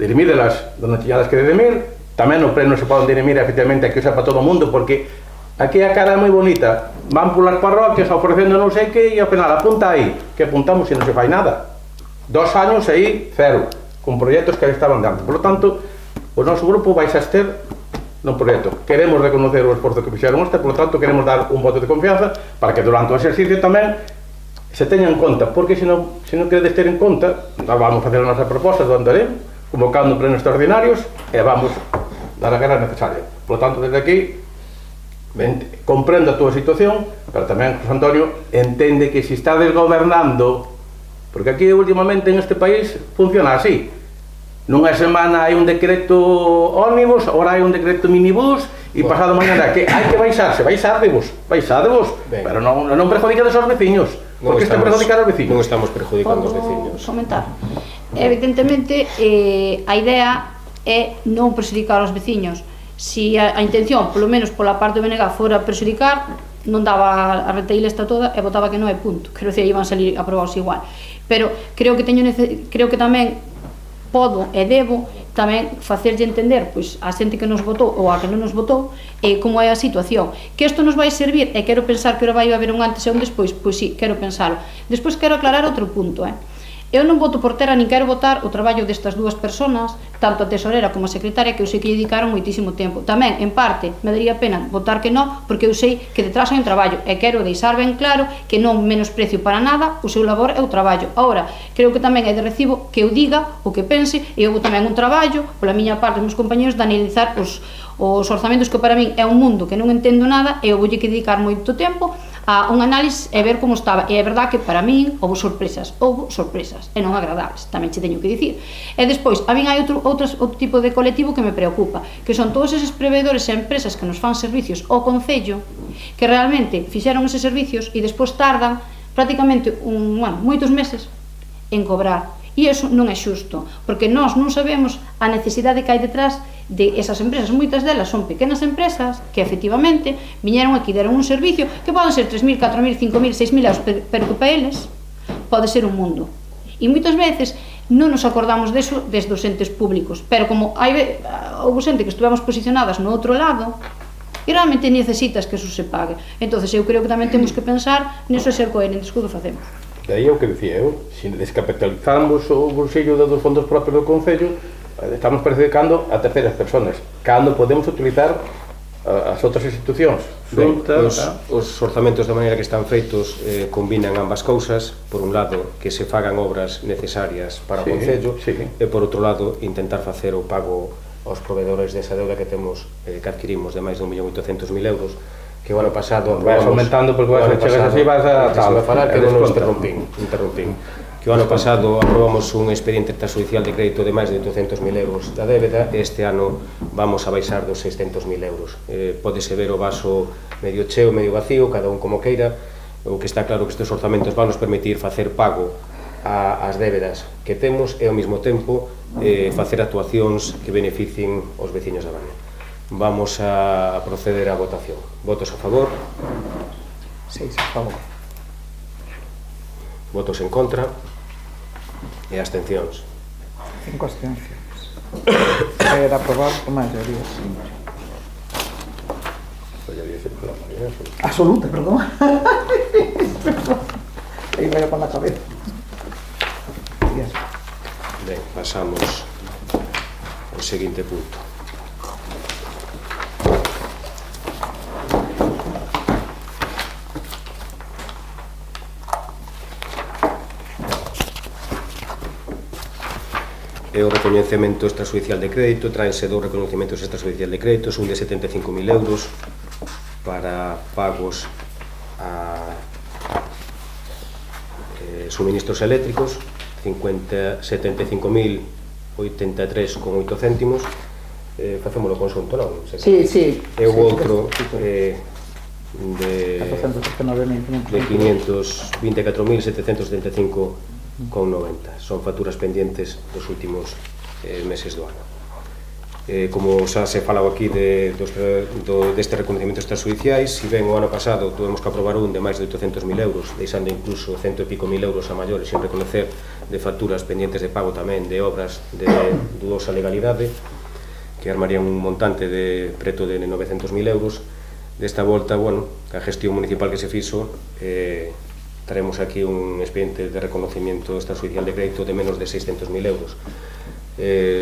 dirimídelas donde tiñadas que dirimir. Tamén no pleno se poden dirimir efectivamente que usa para todo o mundo, porque aquí a cara é moi bonita, van polas parroquias ofrecendo non sei que e ao final apunta aí, que apuntamos se non se fai nada. 2 años aí, cero, con proxectos que aí estaban dando. Por lo tanto, o noso grupo vai xa ter no proxecto. Queremos reconocer o esforzo que fixeron por lo tanto queremos dar un voto de confianza para que durante o exercicio tamén se teña en conta, porque se non queredes ter en conta, vamos a facer a nosa proposta do Andarén, convocando plenos extraordinarios e vamos dar a guerra necesaria. Por lo tanto, desde aquí, comprendo a túa situación, pero tamén, José Antonio, entende que se estades gobernando, porque aquí últimamente en este país funciona así. Nunha semana hai un decreto ómnibus, ahora hai un decreto minibus, e pasado mañana que hai que baixadevos, pero non perjudicades aos veciños, porque están perjudicando aos veciños.
Non estamos perjudicando aos veciños.
Comentar. Evidentemente, a idea é non perxudicar aos veciños. Se a intención, polo menos pola parte do BNG, fora perxudicar, non daba a retaíla esta toda e votaba que non é punto. Quero dicir, iban salir aprobados igual. Pero creo que tamén podo e debo tamén facerlle entender pois a xente que nos votou ou a que non nos votou como é a situación. Que isto nos vai servir e quero pensar que ora vai haber un antes e un despois, pois sí, quero pensalo. Despois quero aclarar outro punto, Eu non voto por terra nin quero votar o traballo destas dúas persoas, tanto a tesorera como a secretaria, que eu sei que lle dedicaron moitísimo tempo. Tamén, en parte, me daría pena votar que non, porque eu sei que detrás hai un traballo, e quero deixar ben claro que non menosprecio para nada o seu labor e o traballo. Ahora, creo que tamén é de recibo que eu diga o que pense, e houve tamén un traballo, pola miña parte, os meus compañeros, de analizar os orzamentos, que para min é un mundo que non entendo nada, e eu voulle que dedicar moito tempo a un análise e ver como estaba. E é verdad que para min houve sorpresas, e non agradables, tamén che teño que dicir. E despois, a min hai outro tipo de colectivo que me preocupa, que son todos eses proveedores e empresas que nos fan servicios ao Concello, que realmente fixeron eses servicios e despois tardan prácticamente moitos meses en cobrar. E iso non é xusto, porque nós non sabemos a necesidade que hai detrás de esas empresas. Moitas delas son pequenas empresas que efectivamente viñeron aquí, deron un servicio que poden ser 3.000, 4.000, 5.000, 6.000 euros, pero que para eles pode ser un mundo. E moitas veces non nos acordamos deso desde os entes públicos, pero como houve xente que estivemos posicionadas no outro lado, e realmente necesitas que eso se pague. Entón, eu creo que tamén temos que pensar nisso e ser coherentes co que facemos.
Daí é o que dicía eu, se descapitalizamos o bolsillo dos fondos propios do Concello, estamos perjudicando a terceiras persoas, cando podemos utilizar as outras institucións.
Os orzamentos da maneira que están feitos combinan ambas cousas. Por un lado, que se fagan obras necesarias para o Concello, e por outro lado, intentar facer o pago aos proveedores desa deuda que temos, que adquirimos de máis de 1.800.000 euros, que o ano pasado
vas aumentando porque vas a chegar así, vas a tal,
a falar que non nos interrumpín. Que o ano pasado aprobamos un expediente extrajudicial de crédito de máis de 800.000 euros da débeda, e este ano vamos a baixar dos 600.000 euros. Pódese ver o vaso medio cheo, medio vacío, cada un como queira. O que está claro que estes orzamentos van nos permitir facer pago ás débedas que temos e ao mesmo tempo facer actuacións que beneficien os veciños da Baña. Vamos a proceder á votación. Votos a favor?
6 a favor.
Votos en contra? E abstencións?
5 abstencións. Era aprobado por maioría simple.
Maioría simple, la mayoría absoluta.
Absoluta, perdón. Aí vai con la cabeza.
Ben, pasamos ao seguinte punto. É o recoñecemento extrajudicial de crédito. Tráense dous recoñecementos extrajudicial de créditos, un de 75.000 euros para pagos a suministros eléctricos, 75.083,8 céntimos. Facémolo conxunto, non?
Sí, sí.
E o outro de 524.775,90. Son facturas pendientes dos últimos meses do ano. Como xa se falaba aquí deste recoñecemento extrajudiciais, si ben o ano pasado tuvemos que aprobar un de máis de 800.000 euros, deixando incluso 100 e pico mil euros a maiores, sin reconocer de facturas pendientes de pago tamén de obras de dudosa legalidade, que armarían un montante de preto de 900.000 euros. Desta volta, bueno, a gestión municipal que se fixo, traemos aquí un expediente de reconocimiento extrajudicial de crédito de menos de 600.000 euros.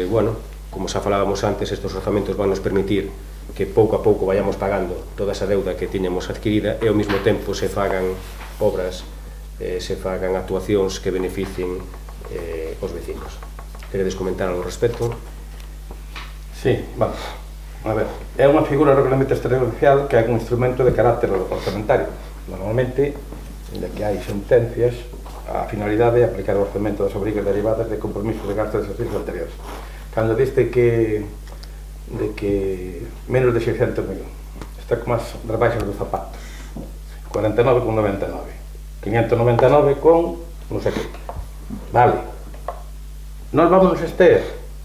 Bueno, como xa falábamos antes, estes orzamentos van nos permitir que pouco a pouco vayamos pagando toda esa deuda que tiñamos adquirida e ao mesmo tempo se fagan obras, se fagan actuacións que beneficien os vecinos. Queredes comentar algo ao respecto?
Sí, vamos. A ver, é unha figura do reglamento extrajudicial que é un instrumento de carácter orzamentario. Normalmente, de que hai sentencias, a finalidade é aplicar o orzamento das obrigas derivadas de compromisos de gastos de exercicios anteriores. Cando diste que menos de 600.000, está como as rebaixas dos zapatos, 49,99, 599 con non sei que. Vale, nós vámonos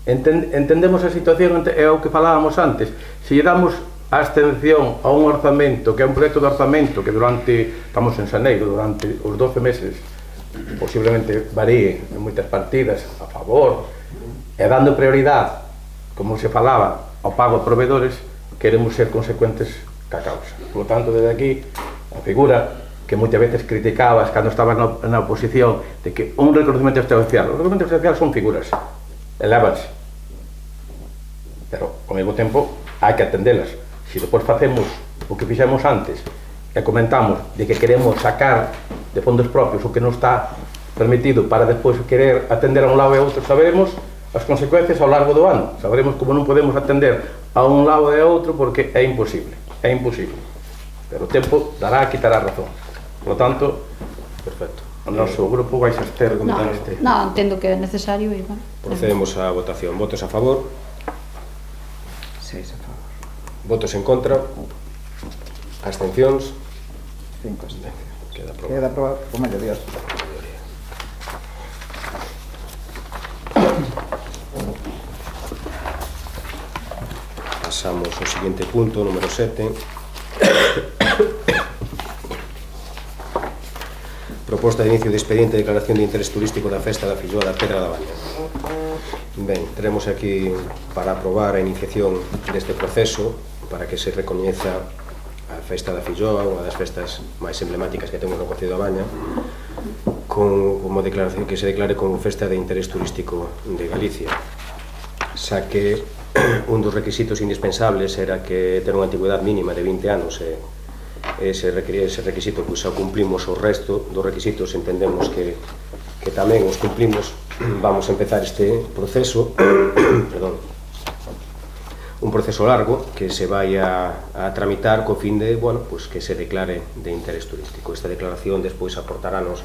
entendemos a situación, é o que falábamos antes. Se lle damos a abstención a un orzamento, que é un proxecto de orzamento que estamos en xaneiro, durante os 12 meses posiblemente varíe en moitas partidas a favor, e dando prioridade, como se falaba, ao pago de proveedores, queremos ser consecuentes ca causa. Por lo tanto, desde aquí, a figura que moitas veces criticabas cando estabas na oposición, de que un reconocimiento extrajudicial, os reconocimientos extrajudiciales son figuras, elévanse, pero ao mesmo tempo hai que atendelas. Se depois facemos o que fixemos antes e comentamos de que queremos sacar de fondos propios o que non está permitido para depois querer atender a un lado e a outro, saberemos as consecuencias ao largo do ano. Saberemos como non podemos atender a un lado e a outro porque é imposible. Pero o tempo dará a quitar a razón. Por lo tanto,
Perfecto.
o noso grupo vais a ter
No,
este...
no, entendo que é necesario e, bueno,
Procedemos á votación. Votos a favor,
6 a favor,
votos en contra, abstencións.
5 abstencións.
Queda aprobado.
Queda aprobado por maioría.
Pasamos ao seguinte punto, número 7. Proposta de inicio de expediente de declaración de interés turístico da Festa da Filloa da Pedra da Baña. Ben, teremos aquí para aprobar a iniciación deste proceso para que se recoñeza a Festa da Filloa, unha das festas máis emblemáticas que temos no Concello da Baña, como declaración que se declare como Festa de interés turístico de Galicia. Xa que un dos requisitos indispensables era que ter unha antigüedade mínima de 20 anos e ese requisito pois xa cumplimos. O resto dos requisitos entendemos que tamén os cumplimos. Vamos a empezar este proceso perdón, un proceso largo que se vai a tramitar co fin de, bueno, pues que se declare de interés turístico. Esta declaración despois aportarános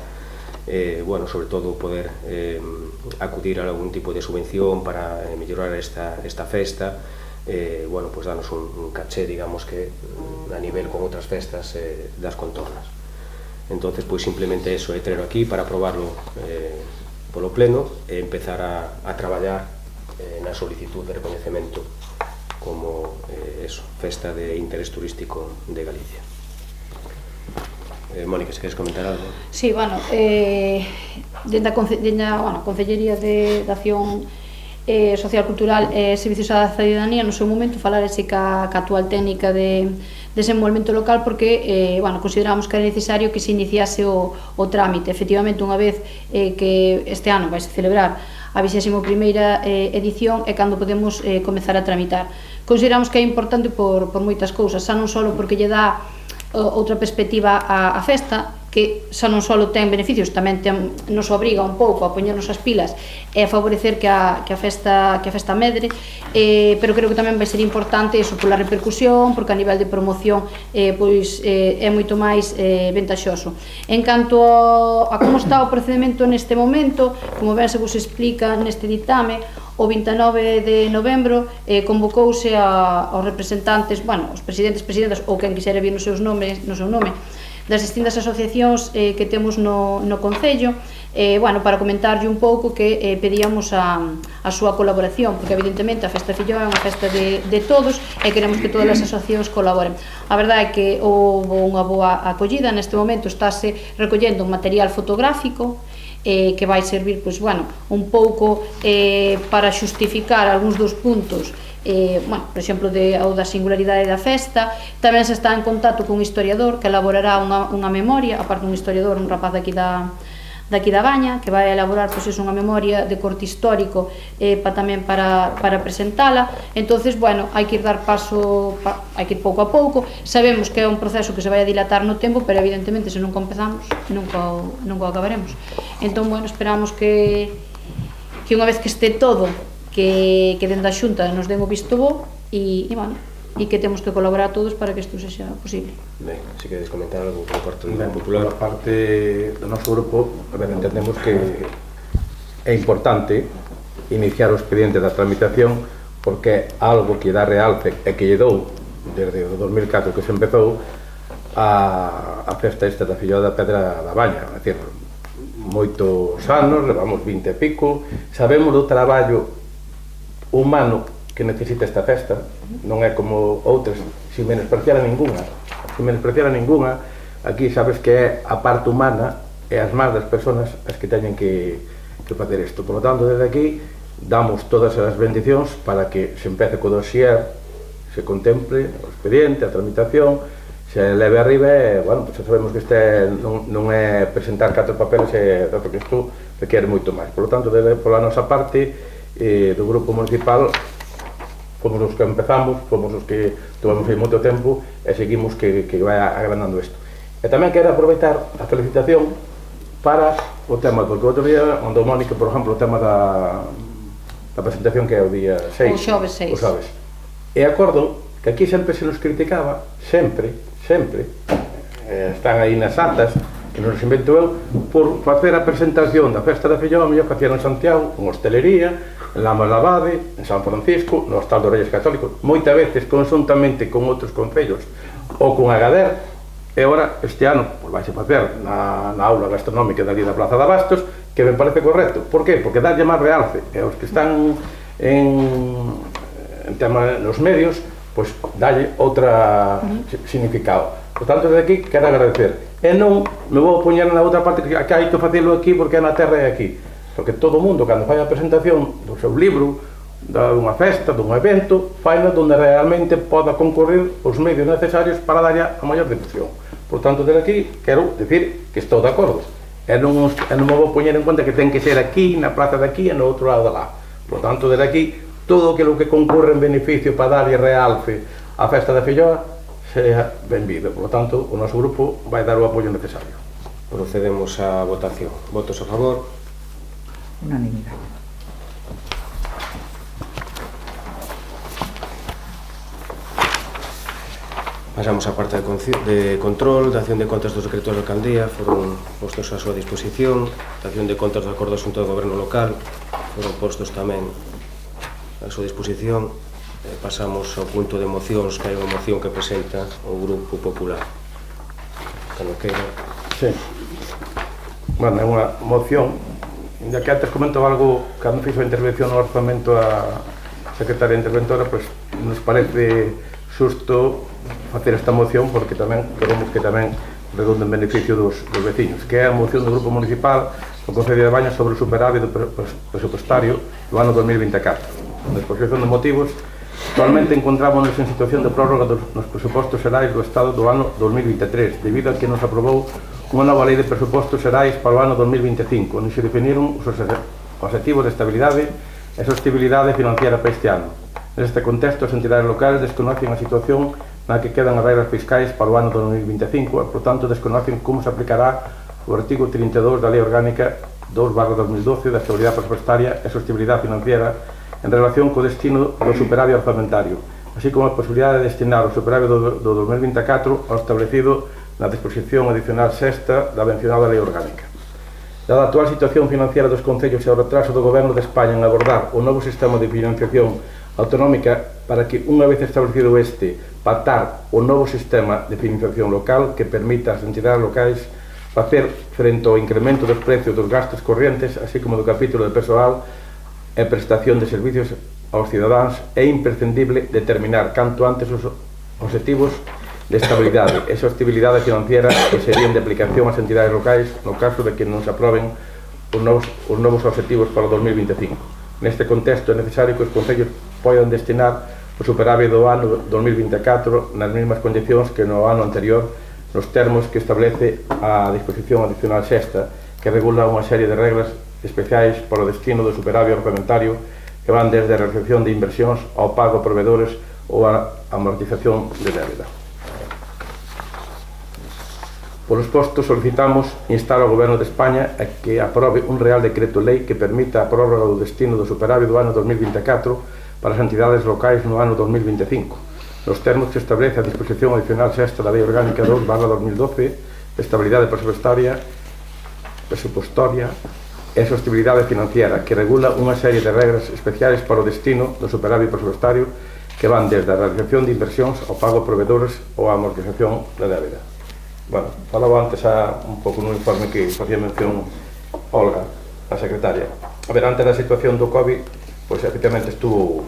bueno, sobre todo poder acudir a algún tipo de subvención para mellorar esta festa, bueno, pues danos un caché, digamos, que a nivel con outras festas das contornas. Entonces, pues simplemente eso, trero aquí para aprobarlo polo pleno e empezar a traballar na solicitud de recoñecemento como eso, festa de interés turístico de Galicia. Mónica, se queres comentar algo?
Sí, bueno, dende a Concellería de Acción Social, Cultural e Servicios á Ciudadanía no seu momento falarese ca actual técnica de desenvolvemento local porque bueno, consideramos que era necesario que se iniciase o trámite. Efectivamente, unha vez que este ano vai se celebrar a 21ª edición é cando podemos comezar a tramitar. Consideramos que é importante por moitas cousas, xa non só porque lle dá outra perspectiva á festa, que xa non só ten beneficios, tamén nos obriga un pouco a poñernos as pilas e a favorecer que a festa medre, pero creo que tamén vai ser importante iso pola repercusión, porque a nivel de promoción pois é moito máis ventaxoso. En canto a como está o procedimento neste momento, como ben se vos explica neste ditame, o 29 de novembro convocouse aos representantes, bueno, os presidentes, presidentas ou quen quixera vir no seu nome das distintas asociacións que temos no Concello, bueno, para comentarlle un pouco que pedíamos a súa colaboración, porque evidentemente a Festa Filloa é unha festa de todos e queremos que todas as asociacións colaboren. A verdade é que houve unha boa acollida, neste momento estáse recollendo un material fotográfico que vai servir, pois, bueno, un pouco para xustificar algúns dos puntos, bueno, por exemplo, da singularidade da festa. Tamén se está en contacto cun historiador que elaborará unha memoria, aparte un historiador, un rapaz daqui da Baña, que vai elaborar, pois, unha memoria de corte histórico tamén para presentala. Entonces, bueno, hai que ir dar paso, hai que ir pouco a pouco. Sabemos que é un proceso que se vai a dilatar no tempo, pero evidentemente se nunca empezamos, nunca o acabaremos. Entón, bueno, esperamos que unha vez que este todo, que dende a Xunta nos den o visto bo e bueno, e que temos que colaborar todos para que isto sexa posible.
Ben, se queres comentar algo por parte do
Grupo
Grupo Popular.
Por parte do noso grupo, entendemos que é importante iniciar o expediente da tramitación porque algo que dá realce e que lle dou desde o 2004 que se empezou a festa esta da Filloa da Pedra da Baña, é dicir, moitos anos, levamos 20 e pico, sabemos do traballo humano que necesita esta festa, non é como outras, sin menospreciar a ninguna, aquí sabes que é a parte humana e as más das persoas as que teñen que facer isto. Por lo tanto, desde aquí damos todas as bendicións para que se empece co dossier, se contemple o expediente, a tramitación, se leve arriba e, bueno, pues sabemos que este non é presentar 4 papeles e que isto requiere moito máis. Por lo tanto, pola nosa parte do grupo municipal, fomos os que empezamos, fomos os que tomamos aí moito tempo e seguimos que vai agrandando isto. E tamén quero aproveitar a felicitación para o tema, porque outro día mandou Mónica, por exemplo, o tema da presentación que é o día 6.
O xoves 6.
O xoves. E acordo que aquí sempre se nos criticaba, sempre, están aí nas actas, que non se inventou eu, por facer a presentación da Festa da Filloa, mellor que hacían en Santiago, en hostelería, en Lamas Labade, en San Francisco, no Hostal dos Reyes Católicos, moitas veces conjuntamente con outros concellos ou con Agader, e agora este ano pues, vais a facer na aula gastronómica dali da Plaza de Abastos, que me parece correcto. Por qué? Porque darlle máis realce, e os que están en tema nos medios, pois dalle outra significado. Por tanto, desde aquí, quero agradecer. E non me vou poñer na outra parte que hai que facelo aquí porque é na terra e aquí. Porque todo o mundo, cando fai a presentación do seu libro, dunha festa, dun evento, faino donde realmente poda concurrir os medios necesarios para darlle a maior difusión. Por tanto, desde aquí, quero decir que estou de acordo. E non me vou poñer en conta que ten que ser aquí, na plaza de aquí e no outro lado de lá. Por tanto, desde aquí, todo aquilo que concurre en beneficio para darlle realce á Festa da Filloa sea benvido. Por tanto, o noso grupo vai dar o apoio necesario.
Procedemos á votación. Votos a favor?
Unanimidade.
Pasamos á parte de control, da acción de contas dos decretos de alcaldía, foron postos a súa disposición, da acción de contas do acordo asunto do goberno local, foron postos tamén a súa disposición. Pasamos ao punto de mocións, que hai unha moción que presenta o Grupo Popular. Cando queira.
Sí. Bueno, é unha moción, ainda que antes comentou algo, cando fixo a intervención no orzamento a secretaria interventora, pois nos parece xusto facer esta moción porque tamén queremos que tamén redunde en beneficio dos veciños, que é a moción do Grupo Municipal do Concello de Baños sobre o superávit presupuestario do ano 2024. Na exposición de motivos, actualmente encontrámonos en situación de prórroga nos presupostos xerais do Estado do ano 2023, debido a que nos aprobou unha nova lei de presupostos xerais para o ano 2025, onde se definiron os objetivos de estabilidade e sostenibilidade financiera para este ano. Neste contexto, as entidades locales desconocen a situación na que quedan as regras fiscais para o ano 2025 e, por tanto, desconocen como se aplicará o artigo 32 da Lei Orgánica 2/2012 da Seguridade Presupuestaria e Sostenibilidade Financiera en relación co destino do superávit orzamentario, así como a posibilidade de destinar o superávit do 2024 ao establecido na disposición adicional sexta da mencionada Lei Orgánica. Dada a actual situación financiera dos concellos e o retraso do Goberno de España en abordar o novo sistema de financiación autonómica para que, unha vez establecido este, pactar o novo sistema de financiación local que permita ás entidades locais facer frente ao incremento dos precios dos gastos corrientes, así como do capítulo de persoal e prestación de servicios aos cidadáns, é imprescindible determinar canto antes os objetivos de estabilidade e sostenibilidade financiera que serían de aplicación ás entidades locais no caso de que non se aproben os novos objetivos para o 2025. Neste contexto é necesario que os concellos poidan destinar o superávit do ano 2024 nas mesmas condicións que no ano anterior, nos termos que establece a disposición adicional sexta, que regula unha serie de regras especiais para o destino do superávit orzamentario que van desde a realización de inversións ao pago a proveedores ou a amortización de débeda. Polos postos, solicitamos instar ao Goberno de España a que aprobe un Real Decreto-Lei que permita a prórroga do destino do superávit do ano 2024 para as entidades locais no ano 2025, nos termos que establece a disposición adicional sexta da Lei Orgánica 2/2012 de Estabilidade Presupuestaria e Sostenibilidade Financiera, que regula unha serie de regras especiais para o destino do superávit presupuestario que van desde a realización de inversións ao pago a proveedores ou a amortización da débeda. Bueno, falaba antes un pouco no informe que facía mención Olga, a secretaria. A ver, antes da situación do COVID, pois efectivamente estuvo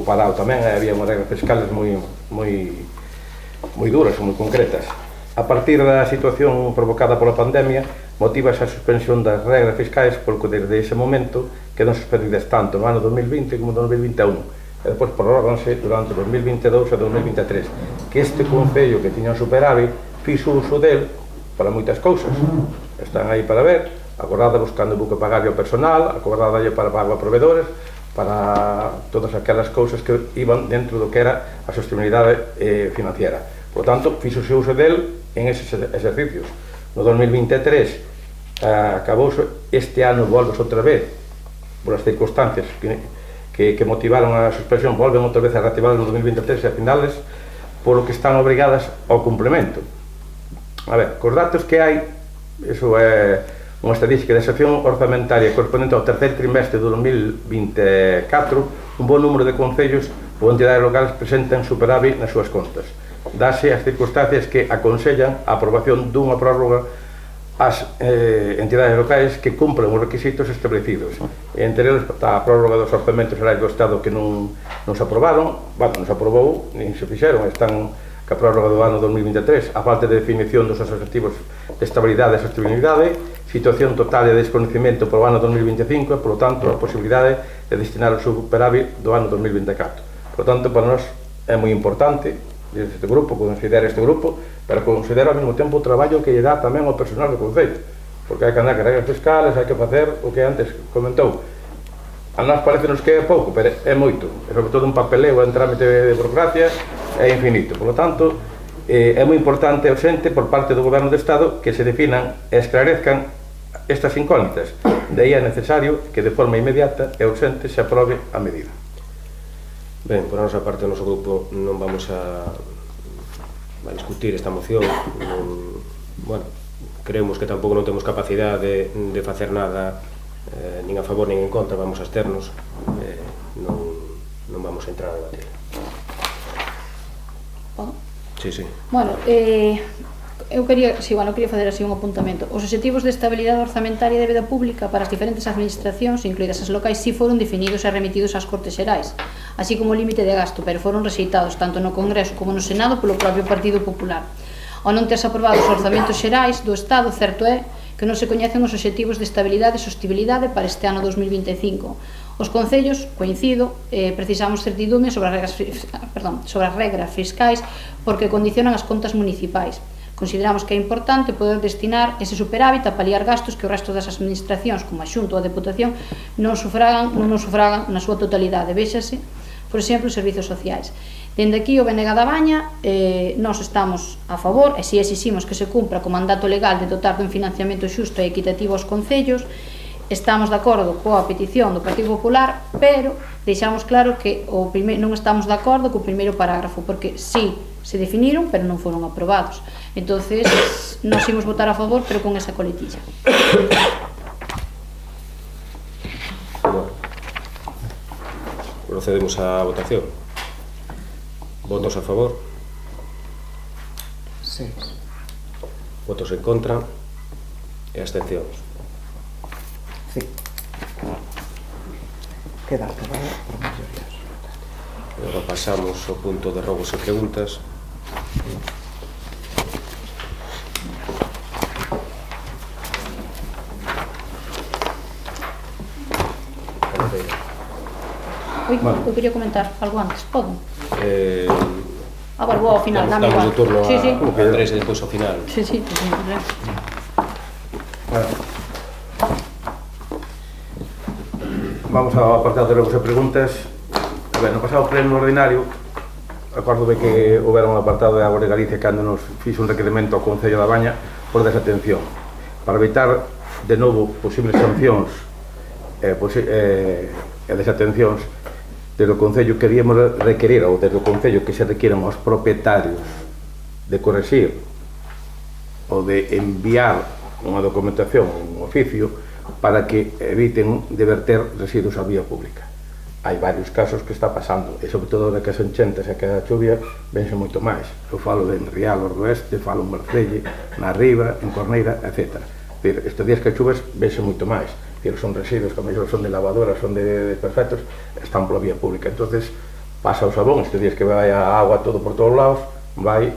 parado tamén, había unhas regras fiscales moi duras, moi concretas. A partir da situación provocada pola pandemia, motivase a suspensión das regras fiscais porque desde ese momento quedan suspendidas tanto no ano 2020 como no 2021 e depois prorróganse durante 2022 e 2023, que este concello que tiña un superávit fixo uso del para moitas cousas. Están aí para ver, acordada buscando buque pagarle ao personal, acordada para pago a proveedores, para todas aquelas cousas que iban dentro do que era a sostenibilidade financiera. Por tanto, fixose uso del en eses exercicios. No 2023 acabouse, este ano volves outra vez, por as circunstancias que motivaron a suspensión, volven outra vez a reactivar no 2023 e a finales, polo que están obrigadas ao cumplemento. A ver, cos datos que hai Iso é unha estadística de excepción orzamentaria correspondente ao terceiro trimestre do 2024, un bon número de concellos ou entidades locales presentan superávit nas súas contas. Dase as circunstancias que aconsellan a aprobación dunha prórroga ás entidades locais que cumplen os requisitos establecidos. Entre eles está a prórroga dos orzamentos xerais do Estado que non se aprobaron, non se aprobou, nin se fixeron, están que a prórroga do ano 2023, a falta de definición dos objetivos de estabilidade e sostenibilidade, situación total de desconocimiento para o ano 2025 e, polo tanto, a posibilidade de destinar o superávit do ano 2024. Por tanto, para nós é moi importante, este grupo, considera este grupo, pero considera ao mesmo tempo o traballo que lle dá tamén ao personal do Concello, porque hai que andar carregas fiscales, hai que facer o que antes comentou. A nós parece-nos que é pouco, pero é moito, é sobre todo un papeleo, un trámite de burocracia, é infinito. Por lo tanto, é moi importante e urxente por parte do Goberno do Estado que se definan e esclarezcan estas incógnitas. De aí é necesario que de forma inmediata e urxente se aprobe a medida.
Ben, por a nosa parte, o noso grupo non vamos a discutir esta moción. Bueno, creemos que tampouco non temos capacidade de facer nada nin a favor nin en contra, vamos a externos, non vamos a entrar a debatir. Sí.
Bueno, eu quería facer así un apuntamento. Os obxectivos de estabilidade orzamentaria e de débeda pública para as diferentes administracións, incluídas as locais, si foron definidos e remitidos ás Cortes Xerais, así como o límite de gasto, pero foron rexeitados tanto no Congreso como no Senado polo propio Partido Popular. Ao non terse aprobado os orzamentos xerais do Estado, certo é que non se coñecen os obxectivos de estabilidade e sostibilidade para este ano 2025. Os concellos, coincido, precisamos certidume sobre as regras fiscais porque condicionan as contas municipais. Consideramos que é importante poder destinar ese superávit a paliar gastos que o resto das administracións, como a Xunta ou a Deputación, non sufragan na súa totalidade. Véxase, por exemplo, os servizos sociais. Dende aquí, o BNG da Baña, nós estamos a favor, e si exiximos que se cumpra co mandato legal de dotar dun financiamento xusto e equitativo aos concellos, estamos de acordo coa petición do Partido Popular, pero deixamos claro que non estamos de acordo co primeiro parágrafo, porque sí, se definiron, pero non foron aprobados. Entonces, nós imos votar a favor, pero con esa coletilla.
Bueno, procedemos á votación. Votos a favor?
6.
Votos en contra? E abstencións?
Sí. Queda aprobado por maioría.
Agora pasamos ao punto de rogos e preguntas.
Oi, eu quería comentar algo antes, podo? Agora vou ao final, dame igual.
Damos o turno a
Sí.
Andrés e depois ao final.
Sí.
Vamos ao apartado de rogos e preguntas. A ver, no pasado pleno ordinario, acordo de que houbera un apartado de Aguas de Galicia cando nos fixo un requerimento ao Concello da Baña por desatención. Para evitar de novo posibles sancións e desatencións, desde o Concello queríamos requerir, ou desde o Concello que se requiran aos propietarios de correxir ou de enviar unha documentación, un oficio, para que eviten de verter residuos á vía pública. Hai varios casos que está pasando, e sobre todo de que as enchentas e que a chuvia vense moito máis. Eu falo de Enrial, Ordoeste, falo en Marcelle, na Riba, en Corneira, etc. Estes días que chuvas vense moito máis. Son residuos que a mellor son de lavadoras, son de perfectos, están pola vía pública. Entonces pasa o sabón, estes días que vai a agua todo por todos lados,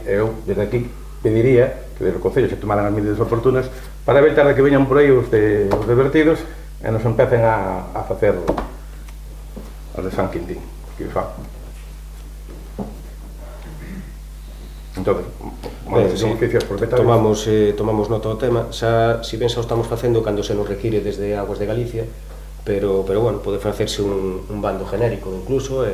eu desde aquí pediría que desde o Concello se tomaran as medidas oportunas para evitar que veñan por aí os vertidos e nos empecen a facer os de San Quintín, que os fan. Entón,
tomamos nota do tema. Xa, si ben xa o estamos facendo cando se nos require desde Aguas de Galicia, pero bueno, pode facerse un bando genérico incluso.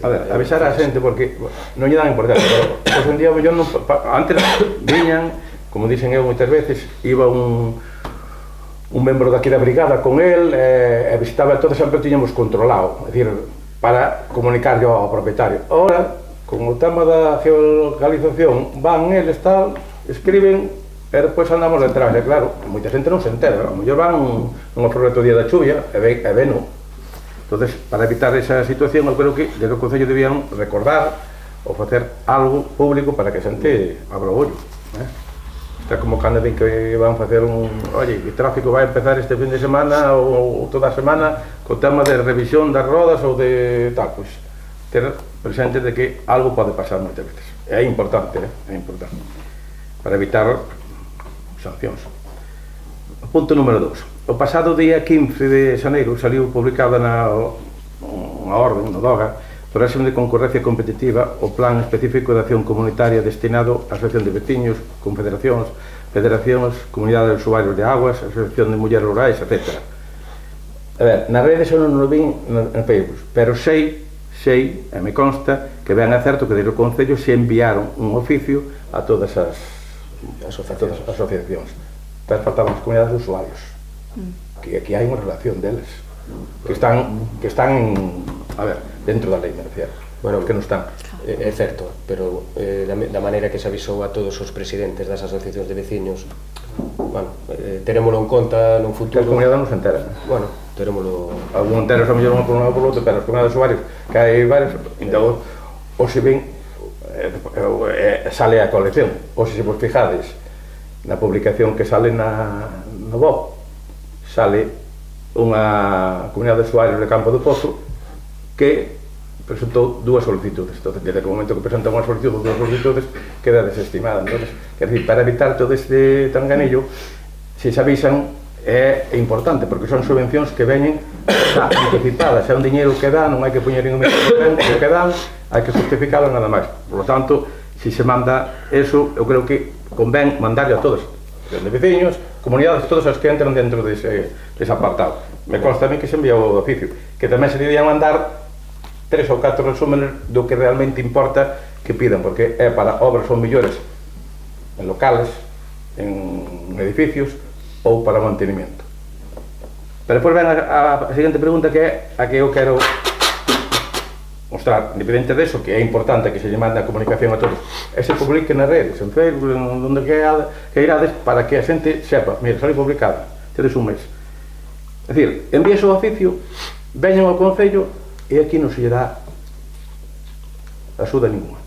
A ver, avisar a xente porque non lle dan importancia, pero hoxe en día antes viñan, como dicen eu moitas veces, iba un membro daqui da brigada con el e visitaba, todo sempre tiñamos controlado, é dicir, para comunicarlle ao propietario. Ahora, con o tema da geolocalización, van eles tal, escriben E depois andamos detrás, e claro, moita xente non se entera, a mellor van nunha proxecto día da chuvia e veno. Entonces, para evitar esa situación, eu creo que desde o Concello debían recordar ou facer algo público para que a xente abra o ollo. Está como cando din que van facer oye, o tráfico vai empezar este fin de semana ou toda a semana co tema de revisión das rodas ou de tal, pois ter presente de que algo pode pasar moitas veces. É importante, é importante. Para evitar sancións. Punto número 2. O pasado día 15 de xaneiro saliu publicada unha orde, no DOGA, do réxime de concorrencia competitiva o Plan Específico de Acción Comunitaria destinado á Asociación de Veciños, confederacións, federacións, comunidades de usuarios de aguas, Asociación de Mulleres Rurais, etc. A ver, nas redes eu non o vi en Facebook, pero sei, e me consta, que ben é certo que desde o Concello se enviaron un oficio a todas as asociacións. Pero faltaban as comunidades de usuarios, que aquí hai unha relación deles, que están a ver, dentro da lei, me refiero. Bueno, que non están.
É certo, pero da maneira que se avisou a todos os presidentes das asociacións de veciños, bueno, terémolo en conta nun futuro.
Que as comunidades non se enteran.
Bueno, terémolo...
Algún enteros a mellor unha por un lado por outro, pero as comunidades de usuarios, que hai varias, entón, ou se ven, sale a colección, ou se vos fijades na publicación que sale no BOP, sale unha comunidade de usuarios de Campo do Pozo que presentou dúas solicitudes. Entón, desde o momento que presentan unha solicitud ou dúas solicitudes, queda desestimada. Entón, quer dizer, para evitar todo este tanganillo, se se avisan, é importante, porque son subvencións que veñen xa anticipadas, é un diñeiro que dá, non hai que poñer en un o que dan, hai que justificalo nada máis. Por lo tanto, se se manda eso, eu creo que convén mandarle a todos, de veciños, comunidades, todas as que entran dentro dese apartado. Me consta a mí que se envía o oficio, que tamén se debían mandar 3 ou 4 resúmenes do que realmente importa que pidan, porque é para obras ou millores en locales, en edificios ou para mantenimiento. Pero depois ven a seguinte pregunta, que é a que eu quero mostrar, independente deso, que é importante que se lle mande a comunicación a todos, e se publique nas redes, en Facebook, onde que irades, para que a xente sepa, mira, sale publicada, tedes un mes. É dicir, envíese o oficio, veñan ao Concello, e aquí non se lle dá axuda ninguna.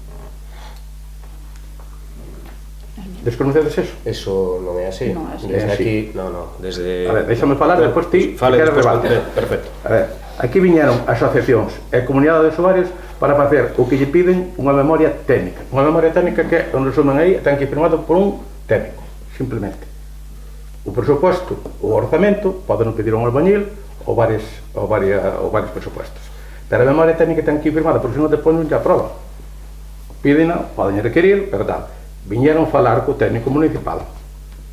Desconocedes eso?
Eso non é así.
Non é así.
Desde
É así.
aquí, non, desde...
A ver, déxame falar, despois ti,
Fale
queres
despois,
rebate.
perfecto.
A ver, aquí viñeron asociacións e comunidades de usuarios para facer o que lle piden unha memoria técnica. Unha memoria técnica que, onde resumen aí, ten que ir firmado por un técnico, simplemente. O presuposto, o orzamento, poden pedir un albañil ou varios presupuestos. Pero a memoria técnica ten que ir firmada, porque senón depois non lle aproba. Pídena, poden requerir, pero tal. Viñeron falar co técnico municipal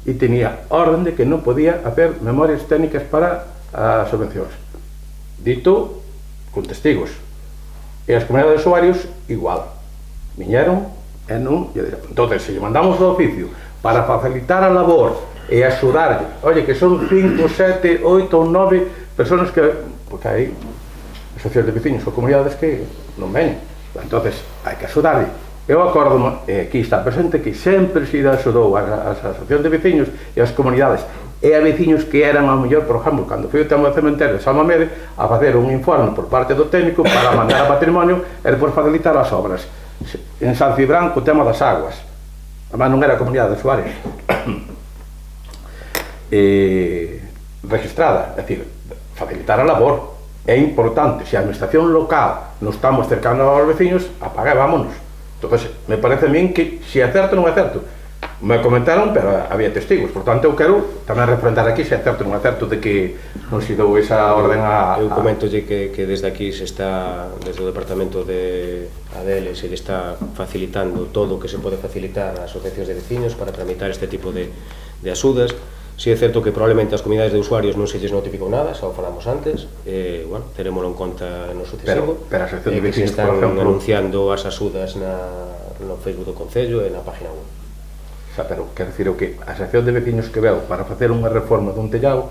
e tenía orden de que non podía haber memorias técnicas para as subvencións. Dito con testigos. E as comunidades de usuarios, igual. Viñeron e non... Entón, se lle mandamos o oficio para facilitar a labor e axudarlle, oye, que son 5, 7, 8 ou 9 personas que... Porque hai asociacións de veciños ou comunidades que non ven. Entón, hai que axudarlle. Eu acordo, aquí está presente, que sempre se axudou as asociacións de veciños e as comunidades e a veciños que eran, ao mellor, por exemplo, cando foi o tema do cementerio de San Mamede, a facer un informe por parte do técnico para mandar a patrimonio e depois facilitar as obras. En San Cibrán, o tema das aguas. Además, non era a comunidade de usuarios. Registrada, é dicir, facilitar a labor. É importante, se a administración local nos estamos cercando aos veciños, apaga e vámonos. Entón, me parece a min que se é certo ou non é certo. Me comentaron, pero había testigos. Por tanto, eu quero tamén refrendar aquí se é certo ou non é certo de que non se dou esa orden a...
Eu comentolle que desde aquí se está, desde o departamento de ADL, se lle está facilitando todo o que se pode facilitar ás asociacións de veciños para tramitar este tipo de axudas. Si é certo que probablemente as comunidades de usuarios non se lles notificou nada, xa o falamos antes, bueno, terémolo en conta no sucesivo,
pero a asociación de
que se
veciños,
están
por exemplo,
anunciando as axudas no Facebook do Concello e na página web.
Xa, pero quero dicir o que a asociación de veciños que veu para facer unha reforma dun tellado,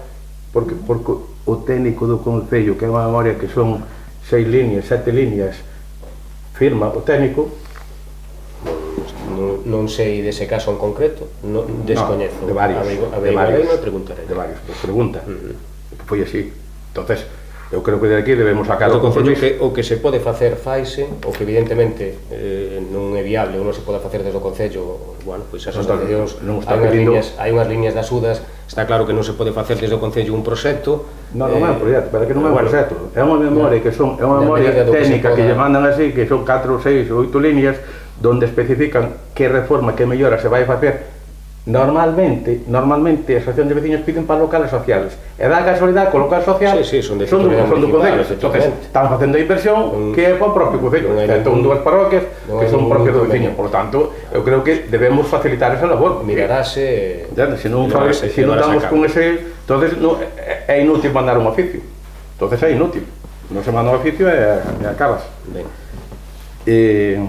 porque o técnico do Concello, que é unha memoria que son 6 líneas, 7 líneas, firma o técnico,
non sei dese caso en concreto, descoñezo.
De varios.
Averiguarei e preguntarei.
De varios, pues pregunta. Que foi así. Entonces, eu creo que de aquí debemos sacar
o Concello
compromiso.
o que se pode facer faise, o que evidentemente non é viable ou non se pode facer desde o Concello, bueno, pois as asociacións hai unhas liñas de axudas, está claro que non se pode facer desde o Concello un proxecto.
Non é un proxecto, pero que non é un proxecto, é unha memoria que son, é unha memoria técnica que lle mandan así, que son 4, 6 ou 8 líneas donde especifican que reforma, que mellora se vai a facer. Normalmente a asociación de veciños piden para locales sociales e dá casualidade que o local social
son do
Concello. Entonces, están facendo a inversión que é para o propio Concello. Entón, dúas parroquias que son propios do veciño. Por lo tanto, eu creo que debemos facilitar esa labor.
Mirarase...
Se non damos con ese... Entonces, é inútil mandar un oficio. Entonces, é inútil. Non se manda un oficio e acabas. En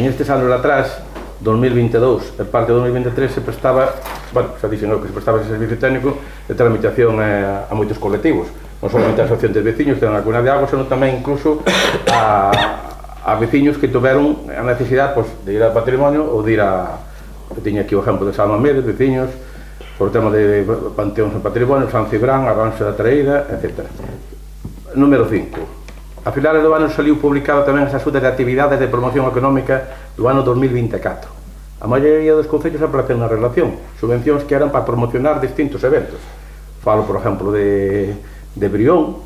estes anos atrás, 2022, e parte de 2023 se prestaba, bueno, xa dixen que se prestaba ese servicio técnico de tramitación a moitos colectivos, non solamente a asociacións de veciños que ten a Cuna de Agua, senón tamén incluso a veciños que tiveron a necesidade de ir ao patrimonio ou de ir a... Eu tiña aquí o exemplo de Salma Méndez, veciños, por o tema de panteóns en patrimonio, San Cibrán, Arranxe da Traída, etc. Número 5. A finales do ano saliu publicado tamén as axudas de actividades de promoción económica do ano 2024. A maioría dos concellos aparecen na relación, subvencións que eran para promocionar distintos eventos. Falo, por exemplo, de Brión,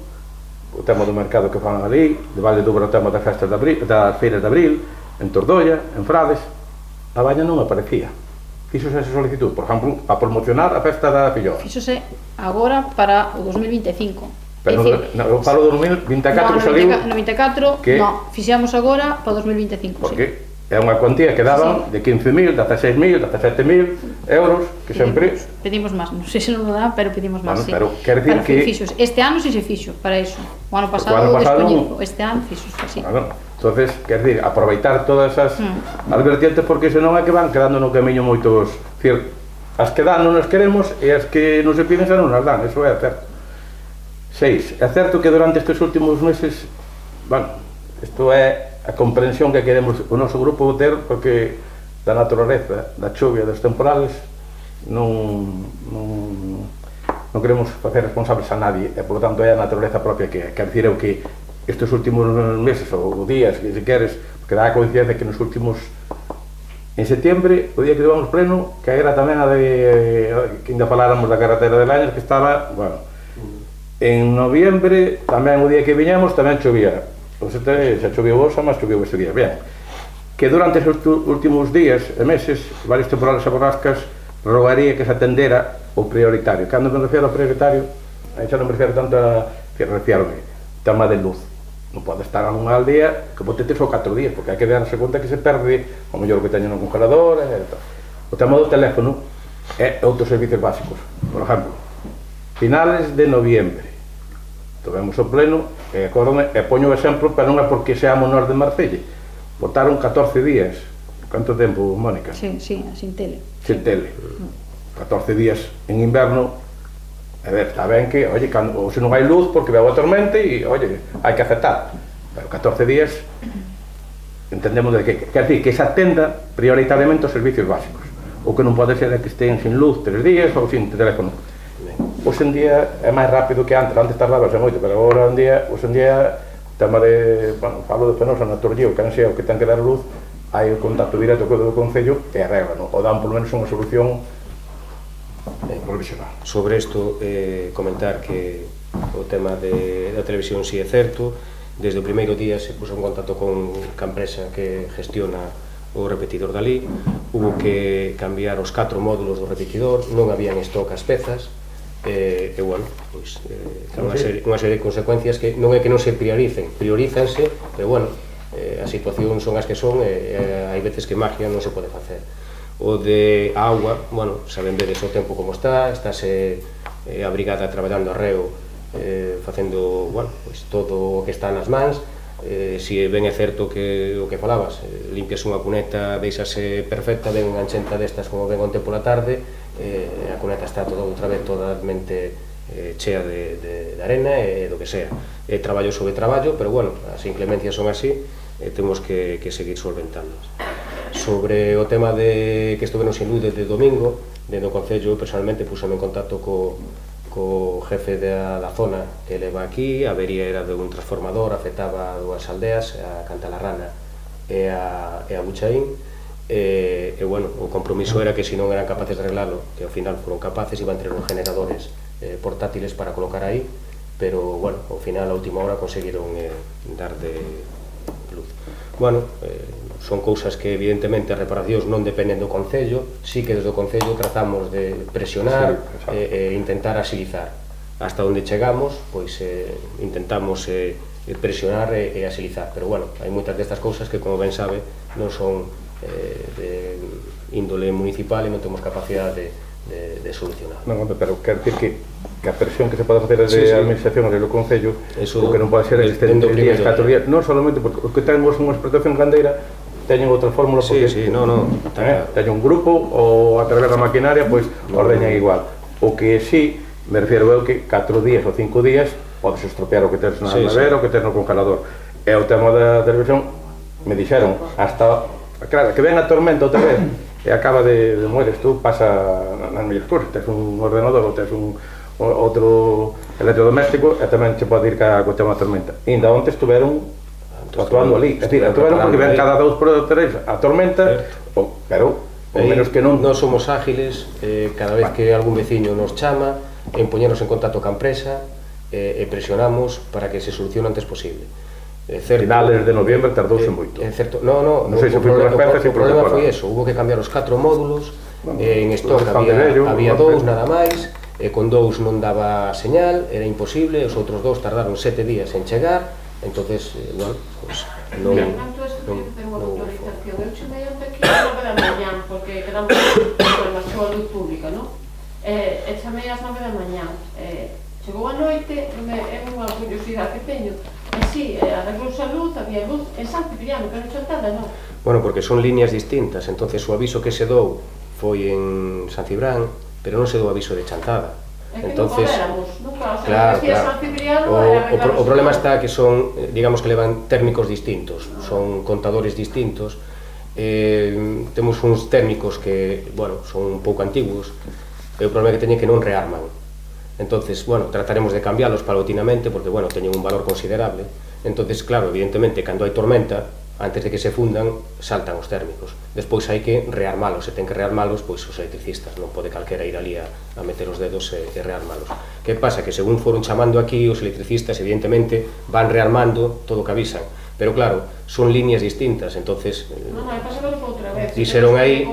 o tema do mercado que fan ali, de Valde do Ubra o tema das festas de abril, das feiras de abril, en Tordoia, en Frades. A Baña non aparecía. Fíxose esa solicitud, por exemplo, a promocionar a festa da Filloa.
Fíxose agora para o 2025.
Pero eu falo do 2024 que saliu...
No 24, non, fixamos agora para o 2025,
porque é unha cuantía que daban de 15.000, 16.000, 17.000 euros, que sempre...
Pedimos máis, non sei se non lo dá, pero pedimos máis, sí.
Pero quer dicir que...
Este ano si se fixo para iso. O ano pasado descoñezo, este ano fixo, así.
Entonces, quer dicir, aproveitar todas as advertientes, porque senón é que van quedando no camiño moitos... As que dan non as queremos e as que non se piden xa non as dan, eso é certo. 6. É certo que durante estes últimos meses, bueno, isto é a comprensión que queremos o noso grupo ter, porque da naturaleza, da chuvia, dos temporales, non queremos facer responsables a nadie, e, por lo tanto, é a naturaleza propia que é. Quer dicir, que estes últimos meses, ou días, que se queres, porque dá a coincidencia que nos últimos... En setembro, o día que levamos pleno, que era tamén a de... que ainda faláramos da carretera de Lañas, que estaba, bueno... En noviembre, tamén o día que viñamos, tamén chovía. Xa choveu hoxe, mas choveu este día. Ben, que durante os últimos días e meses, varios temporales e borrascas, rogaría que se atendera o prioritario. Cando me refiero ao prioritario, aí xa non me refiero tanto a refiarme, tema de luz. Non pode estar a unha aldea que potete só 4 días, porque hai que darse conta que se perde o mellor que teñen no congelador e tal. O tema do teléfono é outros servicios básicos. Por exemplo, finales de noviembre, tovemos o pleno, e poño o exemplo, pero non é porque seamos nós de Marcelle. Botaron 14 días. Canto tempo, Mónica?
Sí, sin tele.
Sin tele. 14 días en inverno. A ver, está ben que, oye, ou se non hai luz porque veo a tormenta e, oye, hai que aceptar. Pero 14 días, entendemos de que, quer dizer, que se atenda prioritariamente os servicios básicos. O que non pode ser é que estén sin luz 3 días ou sin teléfono. Hoxe en día é máis rápido que antes tardaba xa moito, pero agora en día, o tema de, bueno, falo de Penosa, na Torlleo, que non sei o que ten que dar luz, hai o contacto directo co do Concello e arreglan, ou dan polo menos unha solución provisional.
Sobre isto, comentar que o tema da televisión si é certo, desde o primeiro día se puso en contacto con a empresa que gestiona o repetidor dali, hubo que cambiar os 4 módulos do repetidor, non habían stock as pezas, e, bueno, pois, unha serie de consecuencias que non é que non se priorizan, priorízanse, pero, bueno, as situacións son as que son e hai veces que magia non se pode facer. O de auga, bueno, saben vedes o tempo como estáse a brigada traballando arreo, facendo, bueno, pois todo o que está nas mans. Si ben é certo que o que falabas, limpias unha cuneta, deixase perfecta, ven unha enchenta destas como ven onte pola tarde, a cuneta está outra vez totalmente chea de arena e do que sea. É traballo sobre traballo, pero bueno, as inclemencias son así, temos que seguir solventándolas. sobre o tema de que estuveron sin luz desde domingo, dentro do Concello, personalmente, puseme en contacto co jefe da zona que leva aquí. A avería era de un transformador, afectaba a dúas aldeas, a Cantalarrana e a Buchaín, e, bueno, o compromiso era que se non eran capaces de arreglalo, que ao final foron capaces, iban ter uns generadores portátiles para colocar aí, pero, bueno, ao final, a última hora, conseguiron dar de luz. Bueno, son cousas que, evidentemente, as reparacións non dependen do Concello, sí que desde o Concello tratamos de presionar e intentar agilizar. Hasta onde chegamos, pois intentamos presionar e agilizar, pero, bueno, hai moitas destas cousas que, como ben sabe, non son de índole municipal e non temos capacidade de solucionar.
Non, pero quero dicir que a presión que se pode facer desde a administración desde o Concello, o que non pode ser este 3 días, 4 días, non solamente porque os que temos unha explotación gandeira teñen outra fórmula, porque teñen un grupo ou a través da maquinaria, pois ordeñan igual. O que sí, me refiero eu que 4 días ou 5 días podes estropear o que tens na nevera, o que tens no congelador. E o tema da televisión, me dixeron, hasta, claro, que ven a tormenta outra vez e acaba de moeres, tú pasa nas mellores cousas, tens un ordenador ou tens outro electrodoméstico e tamén se pode ir co tema da tormenta. E ainda onte estuveron actuando ali, é dicir, actuaron porque ven cada 2 por 3 a tormenta, pero o menos que non...
Non somos ágiles, cada vez que algún veciño nos chama, en poñernos en contacto ca empresa e presionamos para que se solucione antes posible.
Finales de noviembre tardouse moito.
É certo, non
sei se foi por as pezas e
por o problema foi eso, hubo que cambiar os 4 módulos, en stock había 2 nada máis, e con 2 non daba señal, era imposible, os outros 2 tardaron 7 días en chegar, entonces, non
autorización. Eu chamei onte aquí a 9 da mañán, porque quedamos con marchou a luz pública, non? E chamei ás 9 da mañán. Chegou a noite, é unha curiosidade que teño, e si, arreglouse a luz, había luz en San Cipriano, pero en Chantada non.
Bueno, porque son líneas distintas, entonces o aviso que se dou foi en San Cibrán, pero non se dou aviso de Chantada.
É que non podéramos, nunca, o
Claro.
sea, San Cipriano
O problema está que son, digamos que levan térmicos distintos, son contadores distintos, temos uns térmicos que, bueno, son un pouco antiguos, e o problema que teñen que non rearman. Entonces, bueno, trataremos de cambialos paulatinamente, porque, bueno, teñen un valor considerable. Entonces, claro, evidentemente, cando hai tormenta, antes de que se fundan, saltan os térmicos. Despois hai que rearmalos, se ten que rearmalos, pois os electricistas, non pode calquera ir ali a meter os dedos e rearmalos. Que pasa? Que según foron chamando aquí, os electricistas, evidentemente, van rearmando todo o que avisan. Pero claro, son líneas distintas, entonces...
Non, hai pasado outra vez.
Dixeron aí,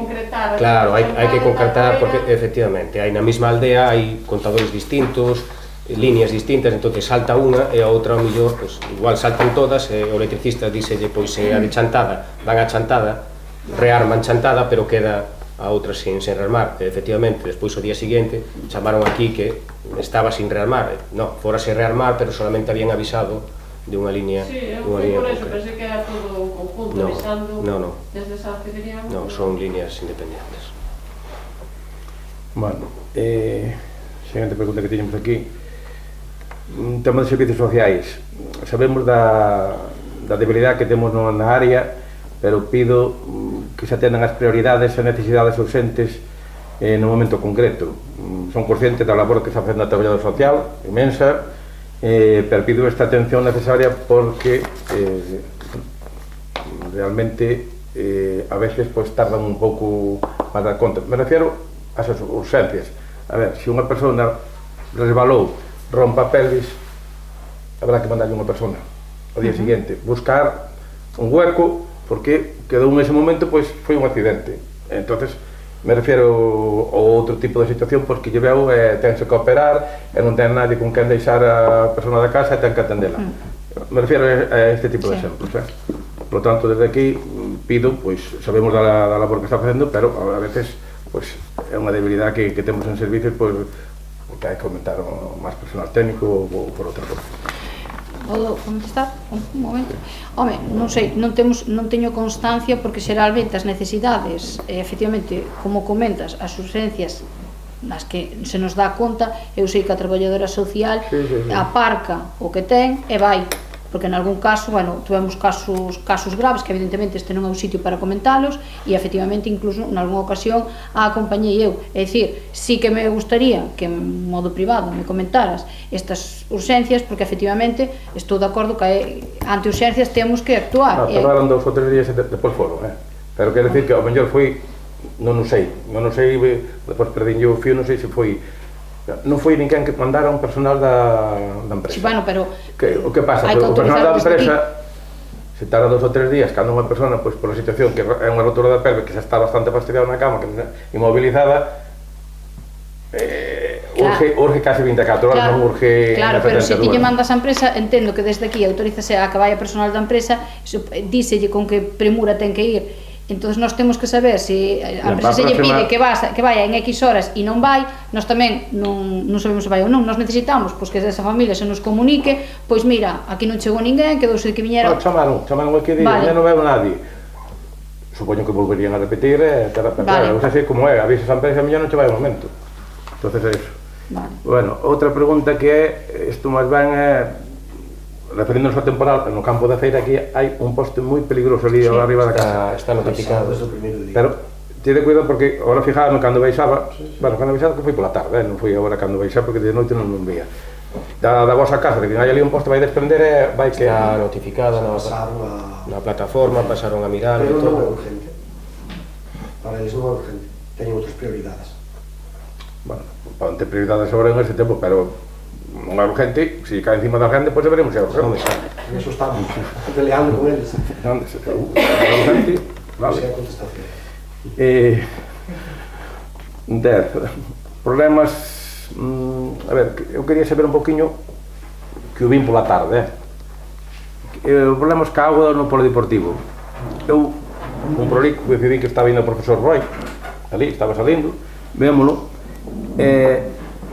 claro, hai que concretar, porque efectivamente, hai na mesma aldea, hai contadores distintos, líneas distintas, entonces salta unha e a outra, ao mellor, pues, igual saltan todas, e o electricista díselle, pois, a de Chantada, van a Chantada, rearman Chantada, pero queda a outra sin rearmar. E, efectivamente, despois o día seguinte, chamaron aquí que estaba sin rearmar. No, fórase rearmar, pero solamente habían avisado de unha línea.
Sí, eu fui por eso, pensei que era todo un conjunto, avisando desde San Cipriano.
Non, son líneas independentes.
Bueno, seguinte pregunta que teñemos aquí. Un tema de servicios sociais. Sabemos da debilidade que temos na área, pero pido que se atendan as prioridades e necesidades urgentes no momento concreto. Son conscientes da labor que está facendo a traballadora social, inmensa, pero pido esta atención necesaria porque realmente a veces pues, tardan un pouco máis dar conta. Me refiero ás urgencias. A ver, se unha persona resbalou, rompa a pelvis, habrá que mandarlle unha persona ao día seguinte, buscar un hueco, porque quedou nese momento, pois foi un accidente. Entonces, me refiero a outro tipo de situación, porque lle veo tense que operar e non ten nadie con quen deixar a persona da casa e ten que atendela. Me refiero a este tipo de exemplos. Por lo tanto, desde aquí pido, pois sabemos da labor que está facendo, pero a veces pois é unha debilidade que temos en servicios, pois que hai que aumentar máis personal técnico ou por outra cosa.
Podo contestar? Un momento. Home, non sei, non teño constancia porque xeralmente as necesidades, efectivamente, como comentas, as urgencias nas que se nos dá conta, eu sei que a traballadora social aparca o que ten e vai, porque en algún caso, bueno, tuvemos casos graves que evidentemente este non é o sitio para comentalos e efectivamente incluso en algunha ocasión a acompañei eu. É dicir, sí que me gustaría que en modo privado me comentaras estas urxencias, porque efectivamente estou de acordo que ante urxencias temos que actuar.
Tardaron 2 ou 3 días e depois foron, pero quero dicir que ao mellor foi, non sei, depois perdín eu o fío, non sei se foi, non foi ninguén que mandara un personal da empresa.
Sí, bueno, pero
o que pasa, o personal da empresa se tarda 2 ou 3 días cando unha persona, pois por a situación que é unha rotura da pelve, que xa está bastante fastidiada na cama, que inmobilizada, urge casi 24 horas, non urge...
Claro, pero se ti lle mandas a empresa, entendo que desde aquí autorízase a que vaya personal da empresa, díselle con que premura ten que ir. Entón nós temos que saber se a empresa se lle pide que vaya en X horas e non vai, nós tamén non sabemos se vai ou non, nós necesitamos pois que esa familia se nos comunique, pois mira, aquí non chegou ninguén, quedouse que viñera...
Chamaron que día, xa non veo nadie. Supoño que volverían a repetir, claro, non sei como é, avisas a empresa, a miña non che vai ao momento. Entonces é iso. Bueno, outra pregunta que é, isto máis ben é, referíndonos ao temporal, no campo da feira aquí hai un poste moi peligroso ali arriba da casa.
Está notificado.
Pero tire cuidado porque agora fijadme cando baixaba, bueno, cando baixaba que foi pola tarde, non foi agora cando baixaba porque de noite non vía. Da vosa casa, que hai ali un poste vai desprender e vai que...
Está notificada na plataforma, pasaron a mirar e
todo. Pero non é
todo.
urgente. Para eles non é urgente. Teñen outras prioridades.
Bueno, para ter prioridades sobre en este tempo, pero non é urgente, se cae encima da gente, pois veremos se é urgente.
En eso estamos, peleando con eles.
Non é urgente, vale.
Esa é a contestación.
10. Problemas, a ver, eu quería saber un poquinho que o vin pola tarde, problemas ca auga no polideportivo. Eu, un prolico, que vi que estaba indo o profesor Roy, ali, estaba salindo, vémolo,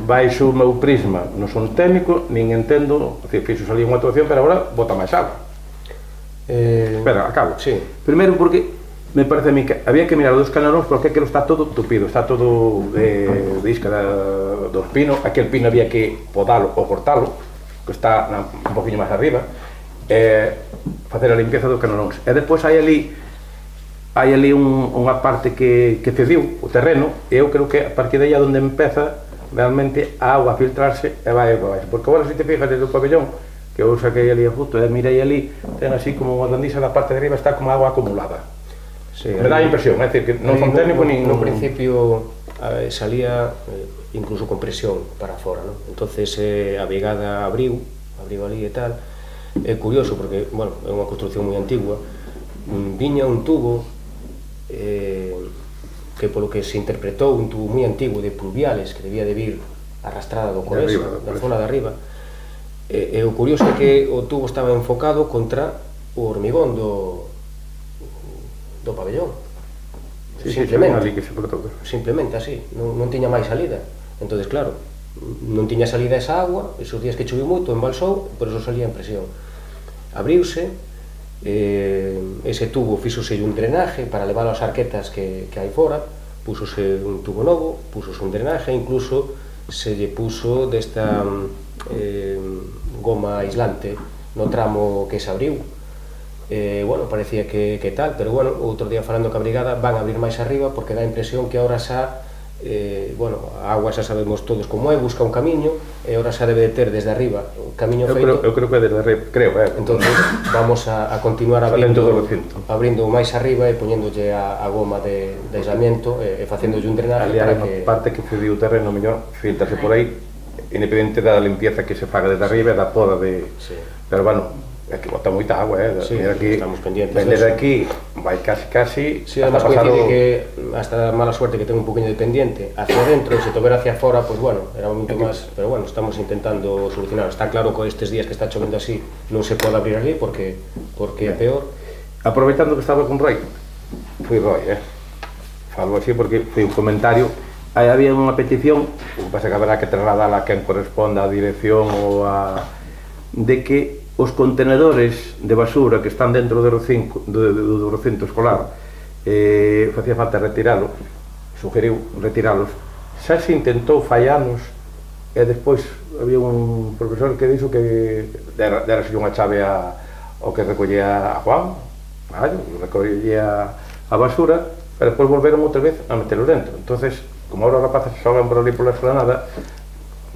baixo o meu prisma, non son técnico, nin entendo, fixo ali unha actuación, pero agora bota máis agua. Espera, acabo.
Sí.
Primeiro porque me parece a mí que había que mirar os canalóns porque aquilo está todo tupido, está todo de isca dos pinos, aquel pino había que podalo ou cortalo, que está un poquinho máis arriba, facer a limpieza dos canalóns. E depois hai ali unha parte que cediu o terreno, e eu creo que a partir de aí é onde empeza realmente a agua a filtrarse e vai para baixo, porque agora se te fijas desde o pabellón que eu saquei ali a foto e mirei ali, ten así como unha dandisa na parte de arriba, está como agua acumulada.
Sí,
me dá a impresión, é dicir, que non son técnico nin...
No principio salía incluso con presión para fora, non? Entonces a brigada abriu ali e tal. É curioso porque, bueno, é unha construcción moi antigua, viña un tubo que polo que se interpretou un tubo moi antigo de pluviales que debía de vir arrastrada do Coeso, da zona de arriba, e o curioso é que o tubo estaba enfocado contra o hormigón do pabellón. Simplemente así, non tiña máis salida. Entonces, claro, non tiña salida esa agua, esos días que choviu moito, embalsou, por eso salía en presión. Abriuse, ese tubo fíxose un drenaje para levar as arquetas que hai fora, púsose un tubo novo, púsose un drenaje, incluso se lle puso desta goma aislante no tramo que se abriu. Bueno, parecía que tal, pero bueno, outro día falando ca brigada van a abrir máis arriba porque dá a impresión que ahora xa bueno, a agua xa sabemos todos como é, busca un camiño e ahora xa debe de ter desde arriba o camiño feito.
Eu creo que é desde arriba, creo,
Entonces vamos a continuar abrindo máis arriba e poñéndolle a goma de aislamiento e facéndolle un drenaje
para que... parte que cediu o terreno, mellor, filtrase por aí, independente da limpieza que se faga desde arriba e da poda de...
Sí.
Pero bueno, é que bota moita agua,
sí, aquí, estamos pendientes
desde aquí vai casi
sí, además coincide que hasta a mala suerte que ten un poquinho de pendiente hacia dentro, se tover hacia fora, pues bueno, era un momento máis, pero bueno, estamos intentando solucionar. Está claro que estes días que está chovendo así non se pode abrir ali porque é peor.
Aproveitando que estaba con Roy, fui Roy, falo así porque foi un comentario, aí había unha petición, o que pasa que haberá que trasladala a quen corresponda a dirección ou a... de que os contenedores de basura que están dentro do recinto escolar facía falta retiralos, sugeriu retiralos. Xa se intentou fai anos e despois había un profesor que dixo que derase unha chave ao que recollía a Juan, recollía a basura, pero despois volveron outra vez a metelo dentro. Entonces, como ahora os rapaces xogan por ali pola esplanada,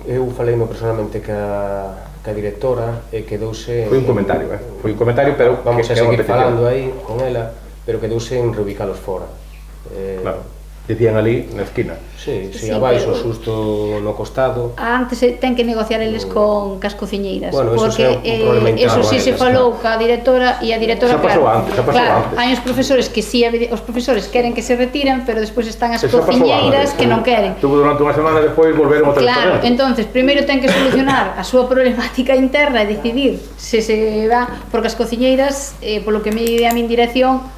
Eu falei personalmente ca directora e quedouse...
foi un comentario, pero
vamos a seguir falando aí con ela, pero quedouse en reubicalos fora.
Claro, dicían ali na esquina.
Sí,
Sí,
abaixo,
pero-
xusto no costado.
Antes ten que negociar eles con cas cociñeiras,
Bueno, eso
porque
xa é un problema
eso
interno,
sí se falou ca directora e a directora,
Xa pasou antes,
claro,
antes.
hai os profesores que sí, os profesores queren que se retiren, pero despois están as
Eso pasou
cociñeiras
antes.
que non queren.
Tuvo durante unha semana, despois volveron outra vez
Claro,
para dentro.
entonces primeiro ten que solucionar a súa problemática interna e decidir se se va, porque as cociñeiras, polo que me ide a min dirección,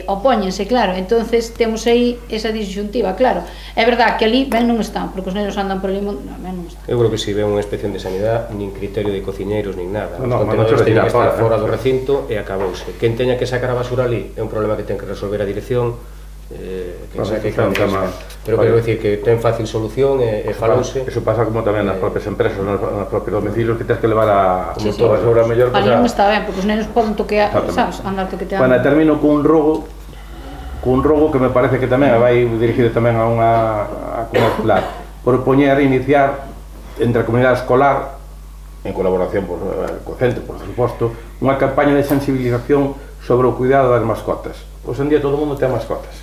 opóñense, claro, entonces temos aí esa disyuntiva, claro. É verdad que ali ben non están, porque os nenos andan por ali, ben non están.
Eu creo que si ve unha inspección de sanidade, nin criterio de cociñeiros, nin nada.
No,
Os
mas non se
contenedores teñen que
retira
estar
fora,
fora do recinto e acabouse. Quen teña que sacar a basura ali é un problema que ten que resolver a dirección, que
Claro,
saque
eso é un
cando
tema-
saca. Pero quero dicir que ten fácil solución e falouse.
Eso pasa como tamén nas propias empresas, nos propios domicilios, que tens que levar a
Sí, sí.
basura mellor.
Ali non está ben, porque os nenos poden toquear,
Exactamente.
sabes, andar toqueteando.
Bueno, termino cun rogo que me parece que tamén vai dirigido tamén a unha comunidade escolar, propoñer iniciar entre a comunidade escolar, en colaboración co centro, por suposto, unha campaña de sensibilización sobre o cuidado das mascotas. Hoxe en día todo o mundo ten mascotas.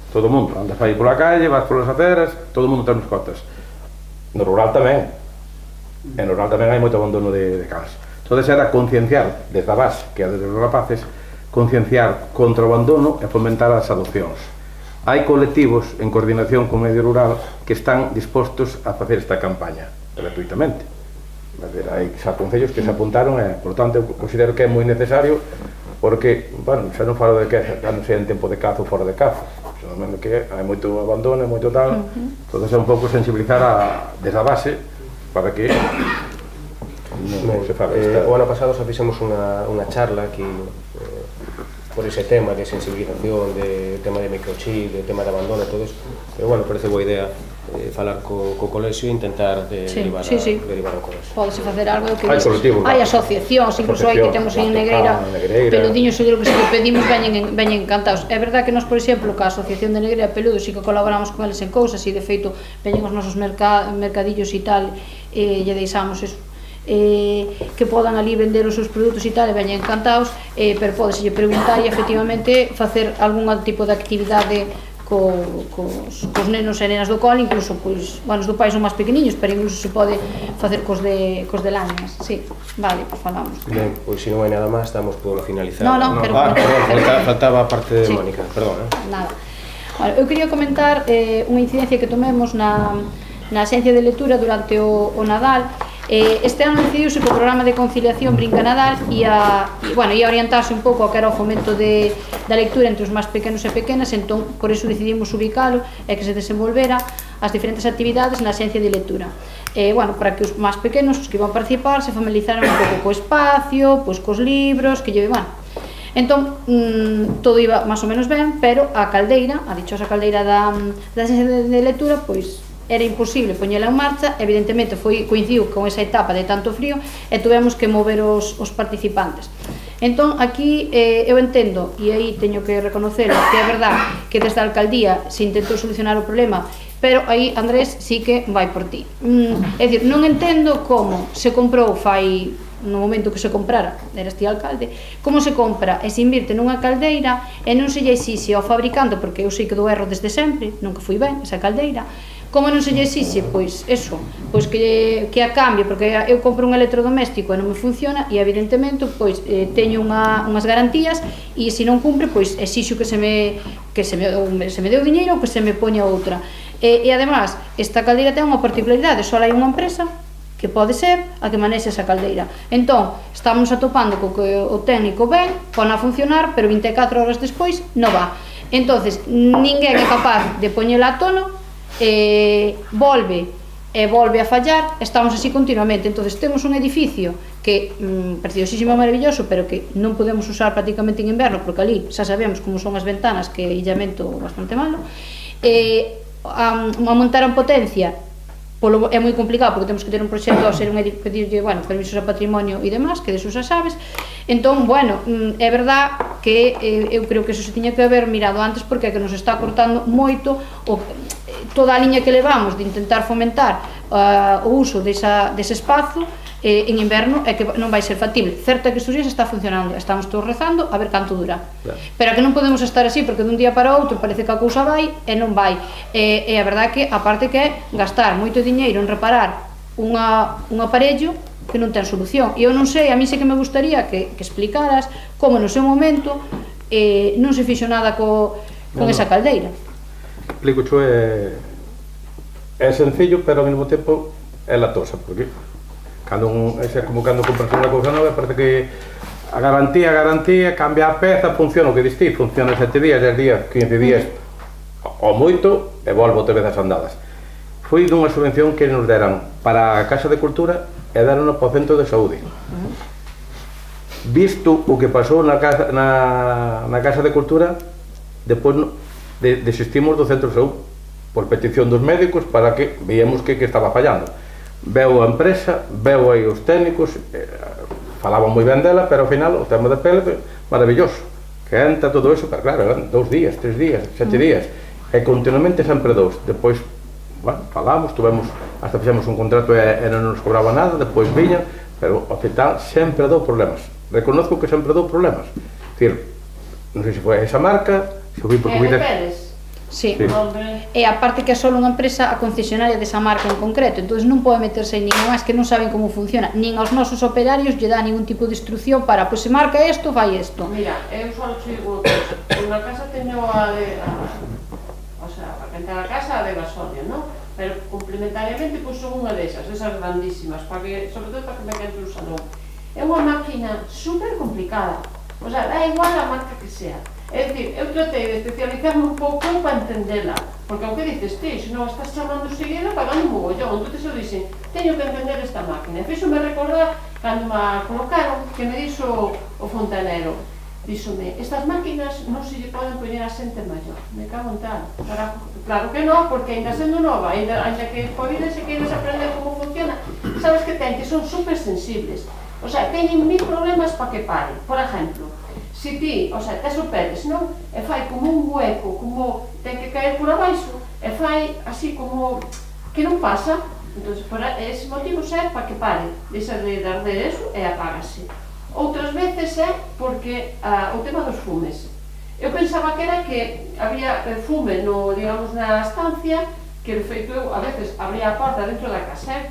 Todo o mundo, andas aí pola calle, vas polas aceras, todo o mundo ten mascotas. No rural tamén. En no rural tamén hai moito abandono de cans. Entón era concienciar desde a base, que é desde os rapaces, concienciar contra o abandono e fomentar as adopcións. Hai colectivos en coordinación co medio rural que están dispostos a facer esta campaña gratuitamente. Hai xa concellos que se apuntaron e, por tanto, eu considero que é moi necesario porque, bueno, xa non falo de que xa non sei en tempo de caza ou fora de caza, solamente que hai moito abandono e moito tal, entón é un pouco sensibilizar desde a base para que non se faga esta...
O ano pasado xa fixemos unha charla aquí por ese tema de sensibilización, de tema de microchip, de tema de abandono e todo eso, pero bueno, parece boa idea falar co colexio e intentar derivar ao colexio.
Pódese facer algo que
Hai colectivos,
hai asociacións, incluso hai que temos en Negreira, peludiños, eu creo que se que pedimos veñen encantados. É verdad que nós, por exemplo, ca Asociación de Negreira Peludos, sí que colaboramos con eles en cousas e de feito veñen os nosos mercadillos e tal, e lle deixamos eso, que podan ali vender os seus produtos e tal, e veñen encantados, pero podese lle preguntar e efectivamente facer algún tipo de actividade cos nenos e nenas do cole, incluso, pois, bueno, os do pai son máis pequeniños, pero incluso se pode facer cos de láminas, sí, vale, pois falamos.
Ben, pois se non hai nada máis, estamos por finalizar.
No, pero...
Perdón, faltaba a parte de
Sí.
Mónica, perdón.
Nada. Bueno, eu quería comentar unha incidencia que tomemos na Axencia de Lectura durante o Nadal. Este ano decidiuse que o programa de conciliación Brinca Nadal ia orientarse un pouco ao que era o fomento da lectura entre os máis pequenos e pequenas, entón por iso decidimos ubicalo e que se desenvolvera as diferentes actividades na Axencia de Lectura. Para que os máis pequenos, os que iban participar, se familiarizaran un pouco co espacio, pois cos libros, que entón, todo iba máis ou menos ben, pero a caldeira, a dichosa caldeira da Axencia de Lectura, pois era imposible poñela en marcha, evidentemente coincidiu con esa etapa de tanto frío e tuvemos que mover os participantes. Entón, aquí eu entendo, e aí teño que reconocer que é verdad que desde a alcaldía se intentou solucionar o problema, pero aí Andrés sí que vai por ti. É dicir, non entendo como se comprou no momento que se comprara, eras ti alcalde, como se compra e se invirte nunha caldeira e non se lle exixe ao fabricante, porque eu sei que do erro desde sempre, nunca fui ben esa caldeira, como non se lle exixe, pois eso, pois que a cambie, porque eu compro un electrodoméstico e non me funciona e evidentemente pois teño unhas garantías e se non cumpre, pois exixo que se me deu diñeiro ou que se me poña outra. E además, esta caldeira ten unha particularidade, só hai unha empresa que pode ser a que manexe esa caldeira. Entón, estamos atopando co que o técnico ven, pon a funcionar, pero 24 horas despois non va. Entonces, ninguén é capaz de poñela a tono, volve a fallar, estamos así continuamente. Entonces, temos un edificio que preciosísimo e maravilloso, pero que non podemos usar prácticamente en inverno, porque ali xa sabemos como son as ventanas, que é illamento bastante malo. A montar en potencia é moi complicado porque temos que ter un proxecto ao ser un edificio, pedirlle, bueno, permisos a patrimonio e demás, que deso xa sabes. Entón, bueno, é verdad que eu creo que eso se tiña que haber mirado antes porque é que nos está cortando moito toda a liña que levamos de intentar fomentar o uso dese espazo en inverno é que non vai ser factible. Certo é que estes días está funcionando, estamos todos rezando a ver canto dura. Claro. Pero que non podemos estar así porque dun día para outro parece que a cousa vai e non vai. E a verdade que, aparte que é gastar moito diñeiro en reparar un aparello que non ten solución. E eu non sei, a mí sí que me gustaría que explicaras como no seu momento non se fixo nada con esa caldeira.
Explico, é sencillo, pero ao mesmo tempo é latosa, porque é como cando compras unha cousa nova, parece que a garantía, cambia a peza, funciona o que diste, funciona 7 días, 10 días, 15 días, ou moito, e volvo outra vez as andadas. Foi dunha subvención que nos deran para a Casa de Cultura e deran para o Centro de Saúde. Visto o que pasou na Casa de Cultura, depois desistimos do Centro de Saúde, por petición dos médicos, para que veíamos que estaba fallando. Veu a empresa, veu aí os técnicos, falaban moi ben dela, pero ao final o tema de pele maravilloso, que entra todo eso, pero claro, eran 2 días, 3 días, 7 días, e continuamente sempre 2. Depois, bueno, falamos, hasta fixemos un contrato e non nos cobraba nada, depois viñan, pero ao final sempre dou problemas. Reconozco que sempre dou problemas. Dicir, non sei se foi esa marca, se foi porque
Peles.
Sí. E aparte que é só unha empresa a concesionaria desa marca en concreto, entón non pode meterse en ningún máis que non saben como funciona, nin aos nosos operarios lle dá ningún tipo de instrucción para, pois se marca isto, vai isto.
Mira, eu só te digo unha casa teño o sea, para cantar a casa de gasolio, non? Pero complementariamente pois son unha desas grandísimas, para que, sobre todo para que me quente un salón. É unha máquina super complicada, o sea, dá igual a marca que sea. É dicir, eu tratei de especializarme un pouco para entendela, porque ao que dices ti, se non estás chamando seguido, pagando un mogollón. Entón eu dixen, teño que entender esta máquina. Fíxome recordar, cando me colocaron, que me dixo o fontanero, díxome, estas máquinas non se lle poden poñer a xente maior. Me cago en tal. Claro que non, porque ainda sendo nova, ainda que podes e queres aprender como funciona, sabes que ten que son super sensibles. O sea, teñen 1000 problemas para que pare. Por exemplo, se ti, o sea, tes o peles, non? E fai como un hueco, como ten que caer por abaixo, e fai así como que non pasa, entón, por ese motivo é para que pare, deixa de arder eso e apágase. Outras veces é porque o tema dos fumes. Eu pensaba que era que había fume no, digamos, na estancia, que de feito eu a veces abría a porta dentro da casa,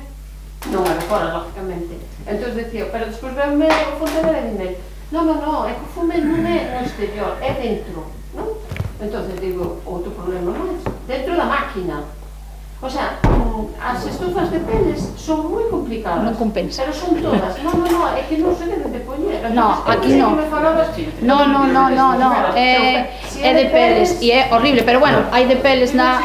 non era fora, lógicamente. Entón decía, pero despois venme o fontanero e dime, no, é que o fume non é no exterior, é dentro, non? Entón digo, outro problema máis, dentro da máquina. O sea, as estufas de peles son moi complicadas.
Non compensa.
Pero son todas. No, é que non se deben de poñer.
No, aquí non. No, é de peles e é horrible, pero bueno, hai de peles na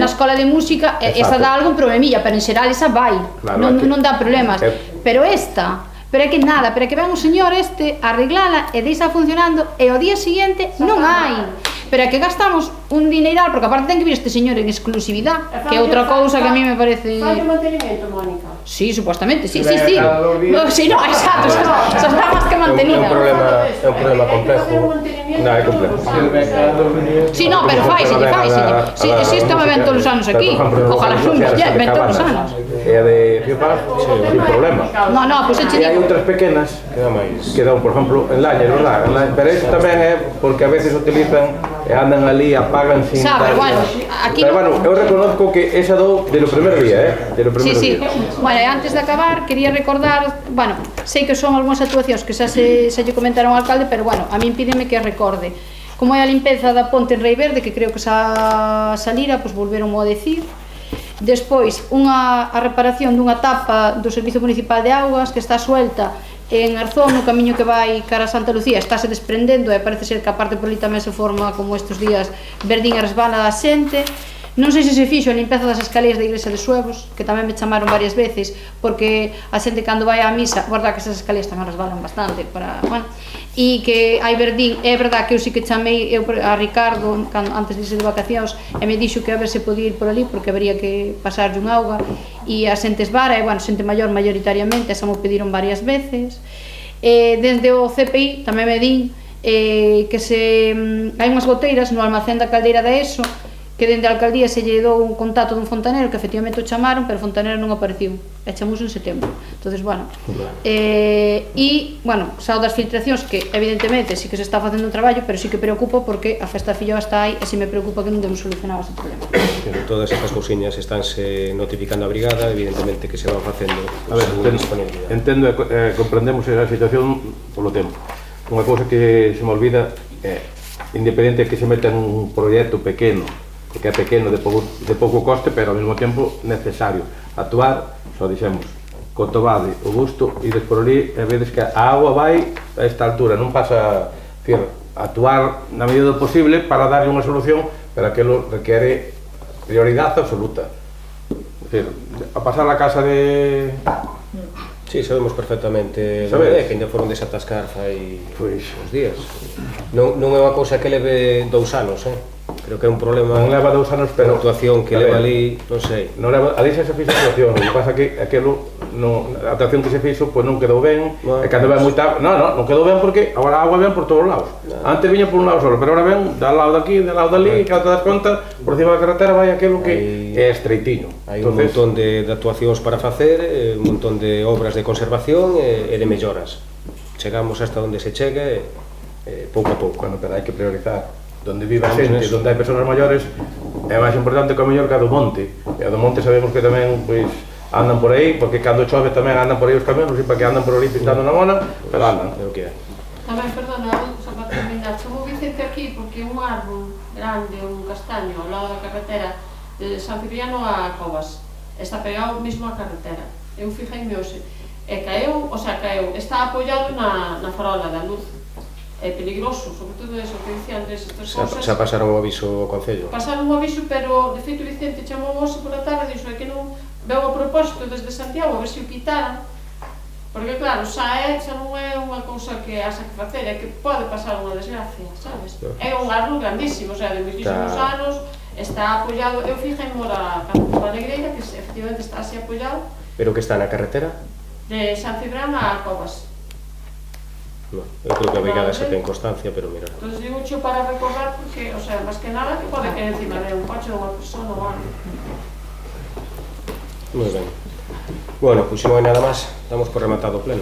escola de música e esa dá algún problemilla, pero en xeral esa vai, non dá problemas. Pero esta, pero é que nada, pero é que ven o señor a arreglala e deixa funcionando e ao día seguinte non hai. Pero é que gastamos un dineiral, porque aparte ten que vir este señor en exclusividade, que é outra cousa que a mí me parece...
Fai o mantenimiento, Mónica?
Sí, supuestamente, sí. Sí, no, exacto, xa está máis que mantenida.
É un problema complejo.
Non, é complejo.
Sí, no, pero faiselle. Si isto me ven todos os anos aquí, ojalá non ven todos os anos.
E a de Fiopar, sin problema.
No, pois
E hai outras pequenas que dan, por exemplo, en Lañas, verdad? Pero isto tamén é porque a veces utilizan e andan ali, apagan sin...
Sabe, bueno, aquí...
Pero bueno, eu reconozco que esa do de lo primer día, de lo primer
día. Sí. Bueno, e antes de acabar, quería recordar, bueno, sei que son algunhas actuacións que xa lle comentaron ao alcalde, pero bueno, a min pídeme que recorde. Como é a limpeza da ponte en Rei Verde, que creo que xa salira, pois volveron a decir. Despois, a reparación dunha tapa do Servizo Municipal de Augas que está suelta en Arzón, no camiño que vai cara a Santa Lucía, estáse desprendendo e parece ser que a parte por ali tamén se forma como estes días verdín e resbala a xente. Non sei se se fixo a limpeza das escaleras da igrexa de Suevos, que tamén me chamaron varias veces, porque a xente cando vai á misa, guarda que esas escaleras tamén resbalan bastante para, bueno, e que hai verdín, é verdad que eu sí que chamei a Ricardo antes de irse de vacacións e me dixo que a ver se podía ir por ali porque habería que pasarlle un auga e a xente esvara, e bueno, xente maior maioritariamente, esa mo pediron varias veces. Desde o CPI tamén me din que hai unhas goteiras no almacén da caldeira da ESO que dende a alcaldía se lle dou un contacto dun fontanero que efectivamente o chamaron, pero o fontanero non apareciu, e chamouse en setembro. Entonces, bueno, bueno, sao das filtracións, que evidentemente sí que se está facendo un traballo, pero sí que preocupo porque a festa filloa está aí e sí me preocupa que non demos solucionado ese problema.
Pero todas estas cousiñas estánse notificando a brigada, evidentemente que se van facendo
A ver, entendo e comprendemos a situación polo tempo. Unha cousa que se me olvida é, independente que se meta en un proxecto pequeno, que é pequeno de pouco coste, pero ao mesmo tempo necesario actuar, só dixemos, co Tobade, o Busto, e por ali, e vedes que a agua vai a esta altura, non pasa, decir, actuar na medida do posible para darlle unha solución, pero aquilo requere prioridade absoluta. É dicir, a pasar a casa de...
Sí, sabemos perfectamente que ainda foron desatascar fai uns días. Non é unha cousa que leve 2 anos, creo que é un problema.
Non leva 2 anos, pero
a actuación que leva ali, non sei.
Ali xa se fixo a actuación, o que pasa que aquilo, a actuación que se fixo, pois non quedou ben, e cando ven moita... Non quedou ben porque agora a agua ven por todos os lados. Antes viña por un lado solo, pero agora ven da lado daqui, da lado dali, e cando te das conta, por cima da carretera vai aquilo que é estreitiño.
Hai un montón de actuacións para facer, un montón de obras de conservación e de melloras. Chegamos hasta onde se chegue, pouco a pouco.
Bueno, pero hai que priorizar. Donde vive a xente, donde hai persoas maiores, é máis importante que o mellor que a do monte. E a do monte sabemos que tamén, pois, andan por aí, porque cando chove tamén andan por aí os camións, non sei para que andan por aí pintando na mona, pero andan.
É o que é.
Tamén, perdona, só para terminar, chamou Vicente aquí porque un árbol grande, un castaño, ao lado da carretera de San Cipriano a Covas, está pegado mesmo á carretera. Eu fixeime hoxe, e caeu, está apoiado na farola da luz. É peligroso, sobre todo eso que dicía Andrés, estas cosas.
Xa pasaron o aviso ao Concello.
Pasaron o aviso, pero de feito Vicente chamou hoxe pola tarde e dixo que non veu a propósito desde Santiago a ver se o quitaran, porque claro, xa non é unha cousa que haxa que facer, é que pode pasar unha desgracia, sabes? É un árbol grandísimo, de muitísimos anos, está apoiado, eu fixei mora a Negreira, que efectivamente está así apoiado.
Pero que está na carretera?
De San Cipriano a Covas.
No, eu creo que a brigada xa ten constancia, pero mira.
Entón digo xo para recordar porque, máis que nada, que pode que encima de un coche ou unha persona ou algo.
Moi ben. Bueno, pois se non hai nada máis, damos por rematado o pleno.